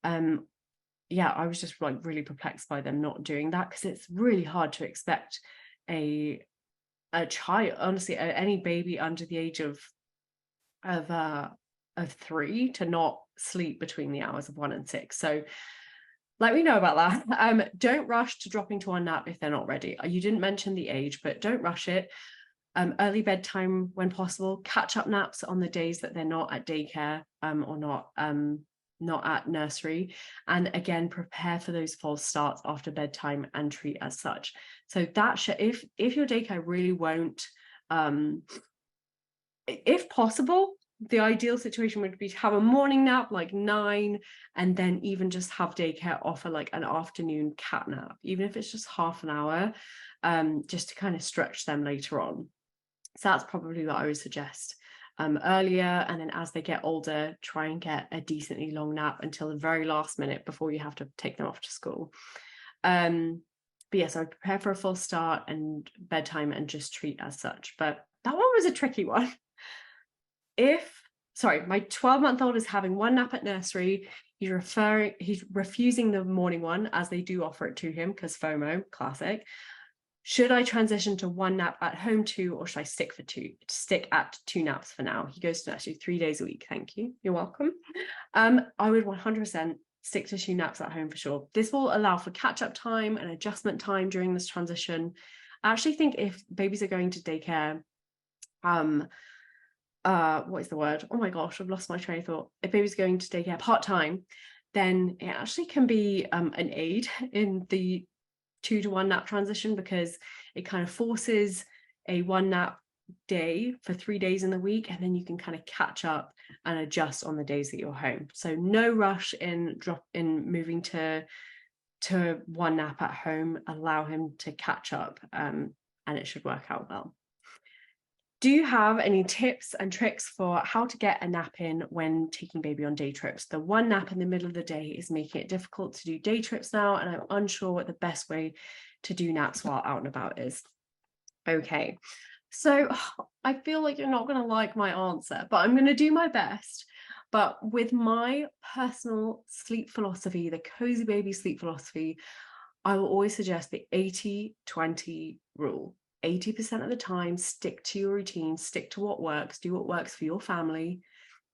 [SPEAKER 1] yeah, I was just like really perplexed by them not doing that, because it's really hard to expect a child, honestly, any baby under the age of 3 to not sleep between the hours of 1 and 6. So let me know about that. Don't rush to dropping to one nap if they're not ready. You didn't mention the age, but don't rush it. Early bedtime when possible. Catch up naps on the days that they're not at daycare or not at nursery. And again, prepare for those false starts after bedtime and treat as such. So that if your daycare really won't, if possible, the ideal situation would be to have a morning nap like 9, and then even just have daycare offer like an afternoon cat nap, even if it's just half an hour, just to kind of stretch them later on. So that's probably what I would suggest earlier. And then as they get older, try and get a decently long nap until the very last minute before you have to take them off to school. But yes, I would prepare for a full start and bedtime and just treat as such. But that one was a tricky one. My 12-month-old is having one nap at nursery, he's refusing the morning one, as they do offer it to him because FOMO, classic. Should I transition to one nap at home too, or should I stick at 2 naps for now? He goes to nursery 3 days a week. Thank you. You're welcome. I would 100% stick to 2 naps at home for sure. This will allow for catch-up time and adjustment time during this transition. I actually think if babies are going to daycare, what is the word? Oh my gosh, I've lost my train of thought. If baby's going to daycare part-time, then it actually can be an aid in the 2 to 1 nap transition, because it kind of forces a 1 nap day for 3 days in the week, and then you can kind of catch up and adjust on the days that you're home. So no rush in moving to 1 nap at home. Allow him to catch up, and it should work out well. Do you have any tips and tricks for how to get a nap in when taking baby on day trips? The 1 nap in the middle of the day is making it difficult to do day trips now, and I'm unsure what the best way to do naps while out and about is. Okay, so I feel like you're not going to like my answer, but I'm going to do my best. But with my personal sleep philosophy, the cozy baby sleep philosophy, I will always suggest the 80-20 rule. 80% of the time, stick to your routine, stick to what works, do what works for your family,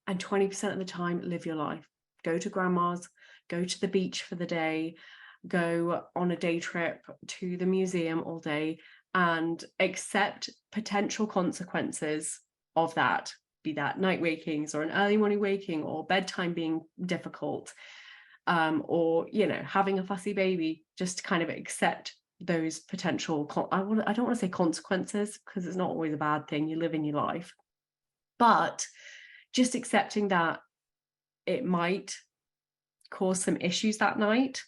[SPEAKER 1] and 20% of the time, live your life. Go to grandma's, go to the beach for the day, go on a day trip to the museum all day, and accept potential consequences of that, be that night wakings or an early morning waking or bedtime being difficult, or having a fussy baby. Just kind of accept those potential I don't want to say consequences, because it's not always a bad thing. You live in your life, but just accepting that it might cause some issues that night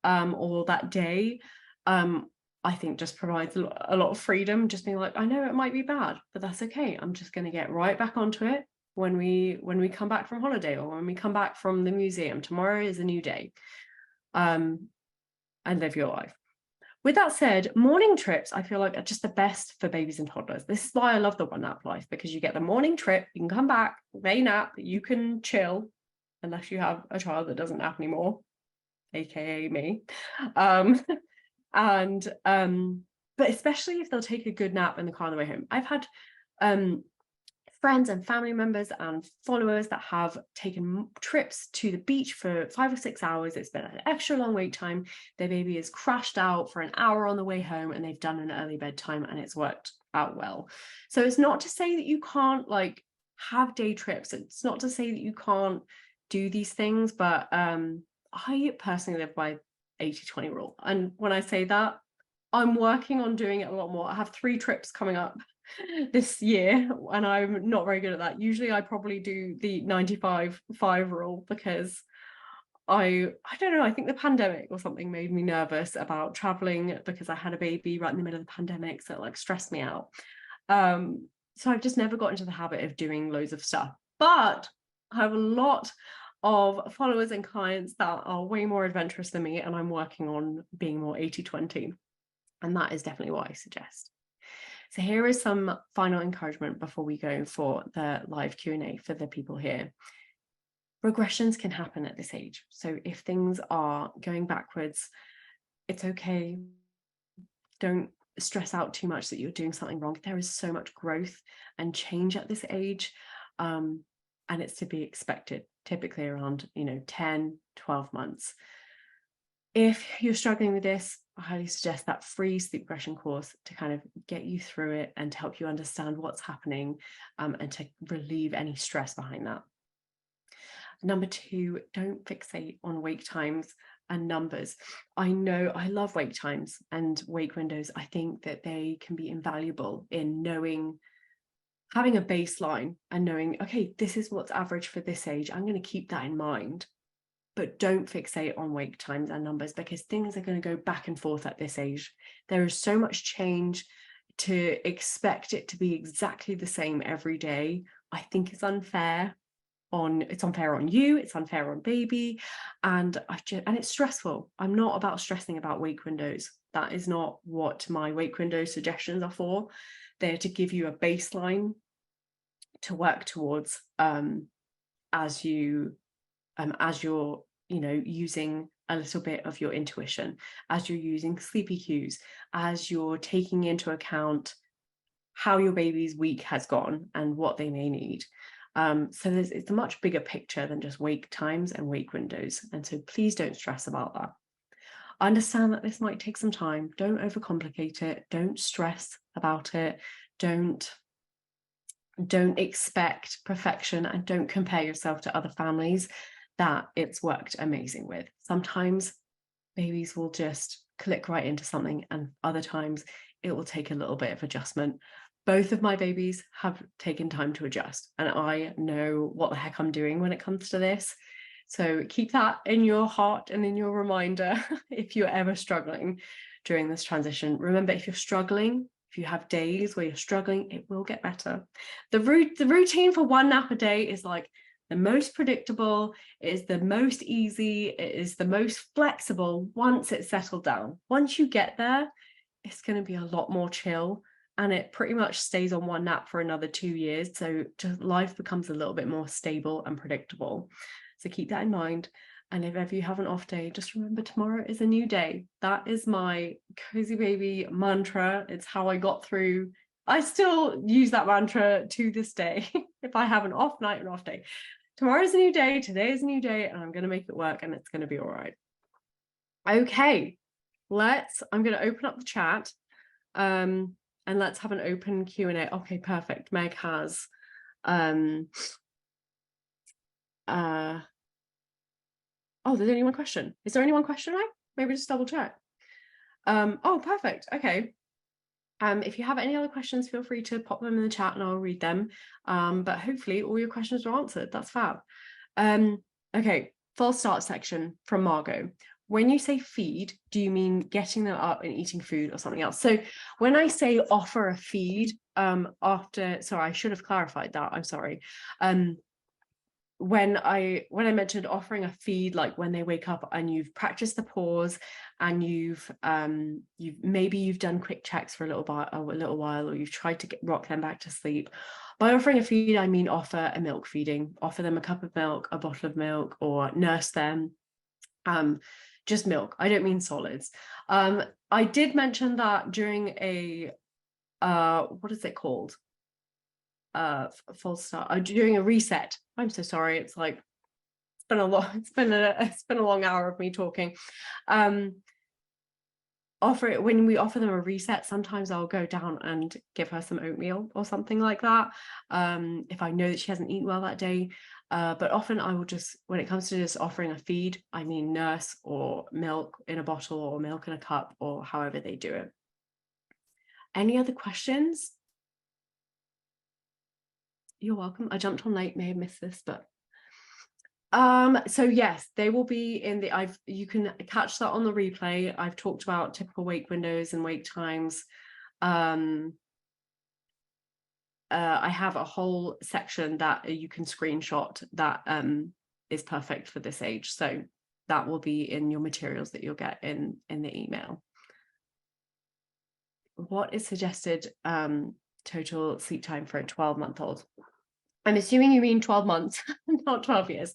[SPEAKER 1] or that day, I think just provides a lot of freedom. Just being like, I know it might be bad, but that's okay. I'm just going to get right back onto it when we come back from holiday, or when we come back from the museum. Tomorrow is a new day, and live your life. With that said, morning trips, I feel like, are just the best for babies and toddlers. This is why I love the 1 nap life, because you get the morning trip, you can come back, they nap, you can chill, unless you have a child that doesn't nap anymore. aka me. um but especially if they'll take a good nap in the car on the way home. I've had friends and family members and followers that have taken trips to the beach for 5 or 6 hours. It's been an extra long wait time. Their baby is crashed out for an hour on the way home, and they've done an early bedtime, and it's worked out well. So it's not to say that you can't like have day trips. It's not to say that you can't do these things, but I personally live by 80-20 rule. And when I say that, I'm working on doing it a lot more. I have 3 trips coming up this year, and I'm not very good at that. Usually I probably do the 95-5 rule, because I don't know, I think the pandemic or something made me nervous about traveling, because I had a baby right in the middle of the pandemic, so it like stressed me out. So I've just never got into the habit of doing loads of stuff. But I have a lot of followers and clients that are way more adventurous than me, and I'm working on being more 80-20. And that is definitely what I suggest. So here is some final encouragement before we go for the live Q&A for the people here. Regressions can happen at this age. So if things are going backwards, it's okay. Don't stress out too much that you're doing something wrong. There is so much growth and change at this age. And it's to be expected, typically around 10, 12 months. If you're struggling with this, I highly suggest that free sleep regression course to kind of get you through it and to help you understand what's happening, and to relieve any stress behind that. Number 2, don't fixate on wake times and numbers. I know I love wake times and wake windows. I think that they can be invaluable in having a baseline and knowing, okay, this is what's average for this age. I'm going to keep that in mind. But don't fixate on wake times and numbers, because things are going to go back and forth at this age. There is so much change. To expect it to be exactly the same every day, I think is unfair. It's unfair on you, it's unfair on baby, and it's stressful. I'm not about stressing about wake windows. That is not what my wake window suggestions are for. They're to give you a baseline to work towards as you're using a little bit of your intuition, as you're using sleepy cues, as you're taking into account how your baby's week has gone and what they may need. So it's a much bigger picture than just wake times and wake windows. And so please don't stress about that. I understand that this might take some time. Don't overcomplicate it. Don't stress about it. Don't expect perfection, and don't compare yourself to other families that it's worked amazing with. Sometimes babies will just click right into something, and other times it will take a little bit of adjustment. Both of my babies have taken time to adjust, and I know what the heck I'm doing when it comes to this. So keep that in your heart and in your reminder if you're ever struggling during this transition. Remember, if you're struggling, if you have days where you're struggling, it will get better. The routine for 1 nap a day is like the most predictable, it is the most easy, it is the most flexible once it's settled down. Once you get there, it's going to be a lot more chill, and it pretty much stays on 1 nap for another 2 years. So just life becomes a little bit more stable and predictable. So keep that in mind. And if ever you have an off day, just remember tomorrow is a new day. That is my cozy baby mantra. It's how I got through. I still use that mantra to this day. If I have an off night, an off day, tomorrow's a new day, today is a new day, and I'm going to make it work, and it's going to be all right. Okay, I'm going to open up the chat, and let's have an open Q&A. Okay, perfect. Meg has oh, there's only one question. Is there only one question, right? Maybe just double check. Oh, perfect. Okay. If you have any other questions, feel free to pop them in the chat and I'll read them. But hopefully all your questions are answered. That's fab. Okay, false start section from Margot. When you say feed, do you mean getting them up and eating food or something else? So when I say offer a feed, sorry, I should have clarified that. I'm sorry. When I mentioned offering a feed, like when they wake up and you've practiced the pause and you've done quick checks for a little while, or you've tried to rock them back to sleep. By offering a feed, I mean offer a milk feeding, offer them a cup of milk, a bottle of milk, or nurse them. just milk. I don't mean solids. I did mention that during a what is it called? False start. During a reset. I'm so sorry. It's like it's been a long hour of me talking. When we offer them a reset, sometimes I'll go down and give her some oatmeal or something like that, if I know that she hasn't eaten well that day. But often I will just, when it comes to just offering a feed, I mean nurse or milk in a bottle or milk in a cup or however they do it. Any other questions? You're welcome. I jumped on late, may have missed this, but so yes, they will be in the you can catch that on the replay. I've talked about typical wake windows and wake times. I have a whole section that you can screenshot that is perfect for this age, so that will be in your materials that you'll get in the email. What is suggested total sleep time for a 12-month-old? I'm assuming you mean 12 months, not 12 years.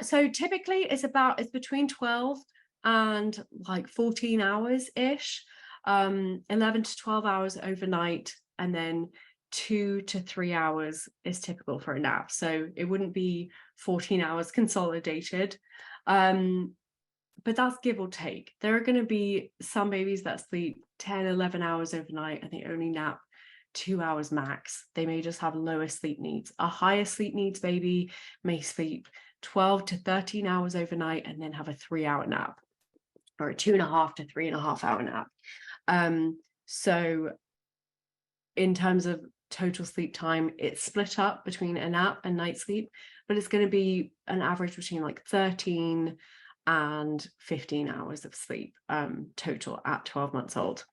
[SPEAKER 1] So typically it's between 12 and like 14 hours ish, 11 to 12 hours overnight, and then 2 to 3 hours is typical for a nap. So it wouldn't be 14 hours consolidated. But that's give or take. There are going to be some babies that sleep 10, 11 hours overnight and they only nap 2 hours max. They may just have lower sleep needs. A higher sleep needs baby may sleep 12 to 13 hours overnight and then have a 3-hour nap, or a 2.5 to 3.5 hour nap. So in terms of total sleep time, it's split up between a nap and night sleep, but it's going to be an average between like 13 and 15 hours of sleep total at 12 months old.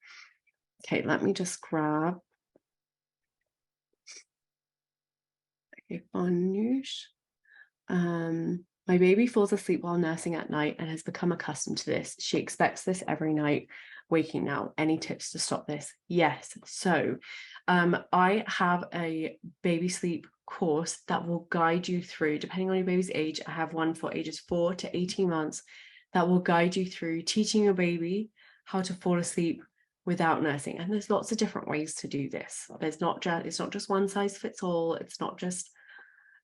[SPEAKER 1] Okay, let me just grab. Okay, Anush. My baby falls asleep while nursing at night and has become accustomed to this. She expects this every night, waking now. Any tips to stop this? Yes. So I have a baby sleep course that will guide you through, depending on your baby's age. I have one for ages 4 to 18 months that will guide you through teaching your baby how to fall asleep without nursing. And there's lots of different ways to do this. It's not just one size fits all. It's not just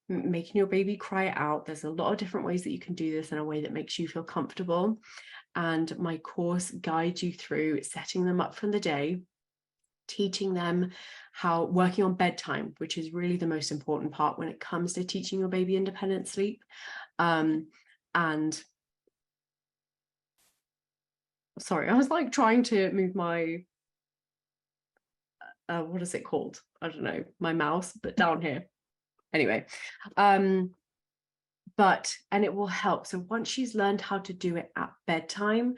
[SPEAKER 1] making your baby cry out. There's a lot of different ways that you can do this in a way that makes you feel comfortable. And my course guides you through setting them up for the day, teaching them how, working on bedtime, which is really the most important part when it comes to teaching your baby independent sleep. And sorry, I was like trying to move my what is it called? I don't know, my mouse, but down here. Anyway, and it will help. So once she's learned how to do it at bedtime,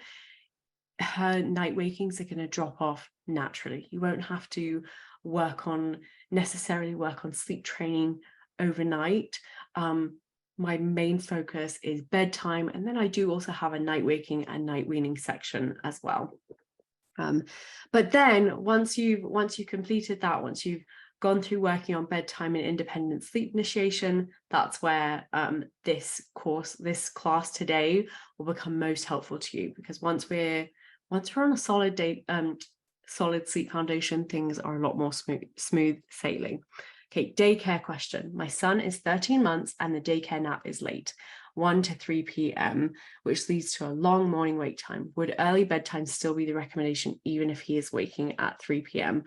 [SPEAKER 1] her night wakings are going to drop off naturally. You won't have to necessarily work on sleep training overnight. My main focus is bedtime, and then I do also have a night waking and night weaning section as well. But then once you've completed that, once you've gone through working on bedtime and independent sleep initiation, that's where this class today will become most helpful to you, because once we're on a solid sleep foundation, things are a lot more smooth sailing. Okay, daycare question. My son is 13 months and the daycare nap is late, 1 to 3 p.m., which leads to a long morning wake time. Would early bedtime still be the recommendation, even if he is waking at 3 p.m.?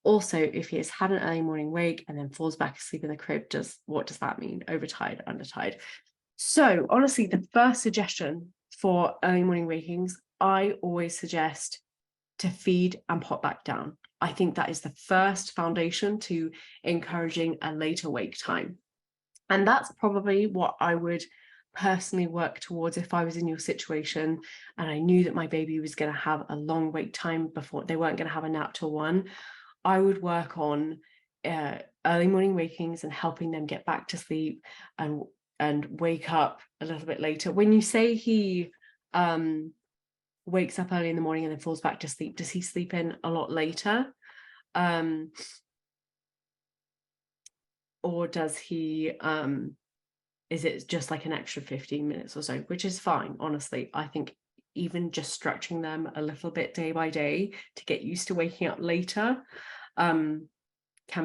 [SPEAKER 1] Also, if he has had an early morning wake and then falls back asleep in the crib, what does that mean? Overtired, undertired? So honestly, the first suggestion for early morning wakings, I always suggest to feed and pop back down. I think that is the first foundation to encouraging a later wake time. And that's probably what I would personally work towards if I was in your situation and I knew that my baby was going to have a long wake time before they weren't going to have a nap till 1. I would work on early morning wakings and helping them get back to sleep and wake up a little bit later. When you say he wakes up early in the morning and then falls back to sleep, does he sleep in a lot later? Or does he, is it just like an extra 15 minutes or so, which is fine, honestly. I think even just stretching them a little bit day by day to get used to waking up later can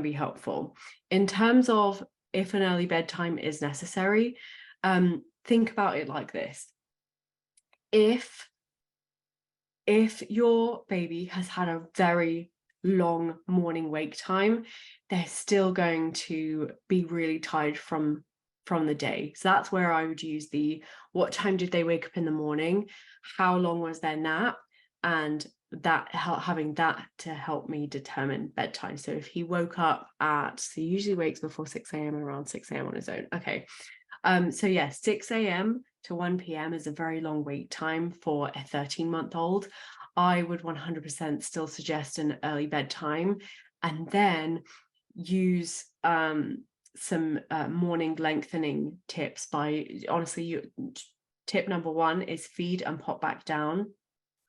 [SPEAKER 1] be helpful. In terms of if an early bedtime is necessary, think about it like this. If your baby has had a very long morning wake time, they're still going to be really tired from the day. So that's where I would use the what time did they wake up in the morning, how long was their nap, and that having that to help me determine bedtime. So if he woke up at, so he usually wakes before 6 a.m. around 6 a.m. on his own. Okay. So yeah, 6 a.m. to 1 p.m. is a very long wait time for a 13-month-old. I would 100% still suggest an early bedtime, and then use some morning lengthening tips by, honestly, tip number 1 is feed and pop back down,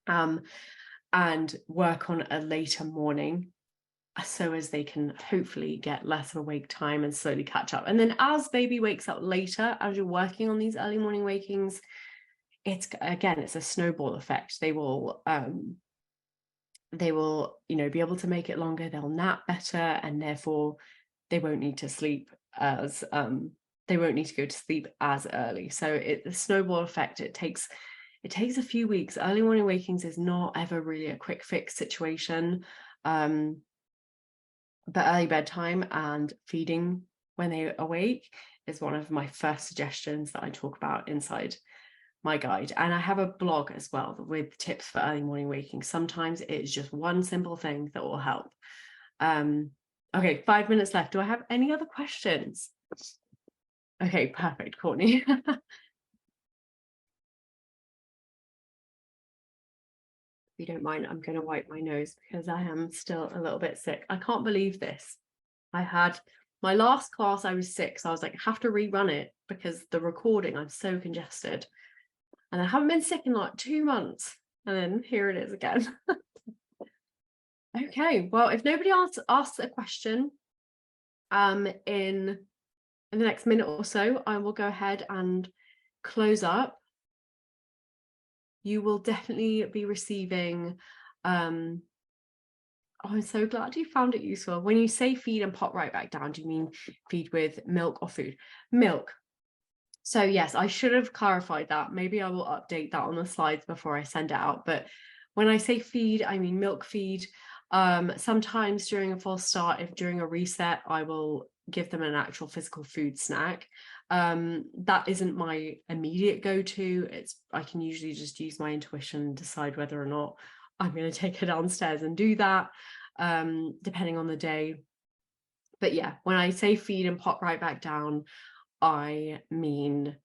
[SPEAKER 1] and work on a later morning so as they can hopefully get less of a wake time and slowly catch up. And then as baby wakes up later, as you're working on these early morning wakings, it's a snowball effect. They will be able to make it longer, they'll nap better, and therefore they won't need to sleep as they won't need to go to sleep as early. So the snowball effect, it takes a few weeks. Early morning wakings is not ever really a quick fix situation. But early bedtime and feeding when they awake is one of my first suggestions that I talk about inside my guide. And I have a blog as well with tips for early morning waking. Sometimes it's just one simple thing that will help. Okay, 5 minutes left. Do I have any other questions? Okay, perfect, Courtney. If you don't mind, I'm going to wipe my nose because I am still a little bit sick. I can't believe this. I had my last class, I was sick, so I was like, I have to rerun it because the recording, I'm so congested. And I haven't been sick in like 2 months. And then here it is again. Okay, well, if nobody else asks a question in the next minute or so, I will go ahead and close up. You will definitely be receiving oh, I'm so glad you found it useful. When you say feed and pop right back down, do you mean feed with milk or food? Milk. So yes, I should have clarified that. Maybe I will update that on the slides before I send it out. But when I say feed, I mean milk feed. Sometimes during a false start, if during a reset, I will give them an actual physical food snack. That isn't my immediate go-to. I can usually just use my intuition and decide whether or not I'm going to take her downstairs and do that, depending on the day. But yeah, when I say feed and pop right back down, I mean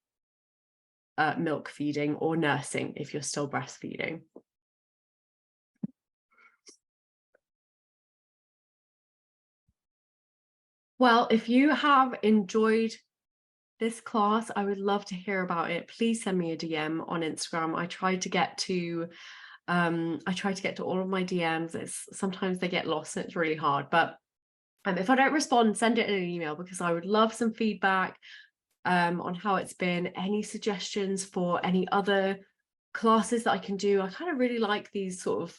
[SPEAKER 1] milk feeding or nursing if you're still breastfeeding. Well, if you have enjoyed this class, I would love to hear about it. Please send me a DM on Instagram. I try to get to all of my DMs. Sometimes they get lost and it's really hard, but if I don't respond, send it in an email because I would love some feedback on how it's been, any suggestions for any other classes that I can do. I kind of really like these sort of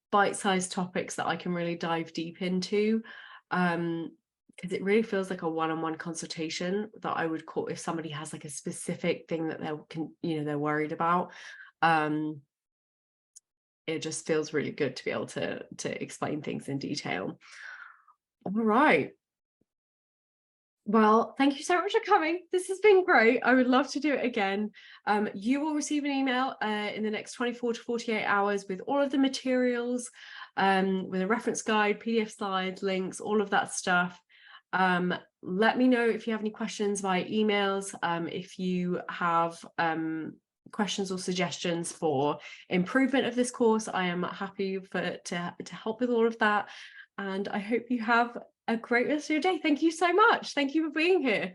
[SPEAKER 1] bite-sized topics that I can really dive deep into, because it really feels like a one-on-one consultation that I would call if somebody has like a specific thing that they're worried about. It just feels really good to be able to explain things in detail. All right. Well, thank you so much for coming. This has been great. I would love to do it again. You will receive an email in the next 24 to 48 hours with all of the materials, with a reference guide, PDF slides, links, all of that stuff. Let me know if you have any questions via emails. If you have questions or suggestions for improvement of this course, I am happy to help with all of that. And I hope you have a great rest of your day. Thank you so much. Thank you for being here.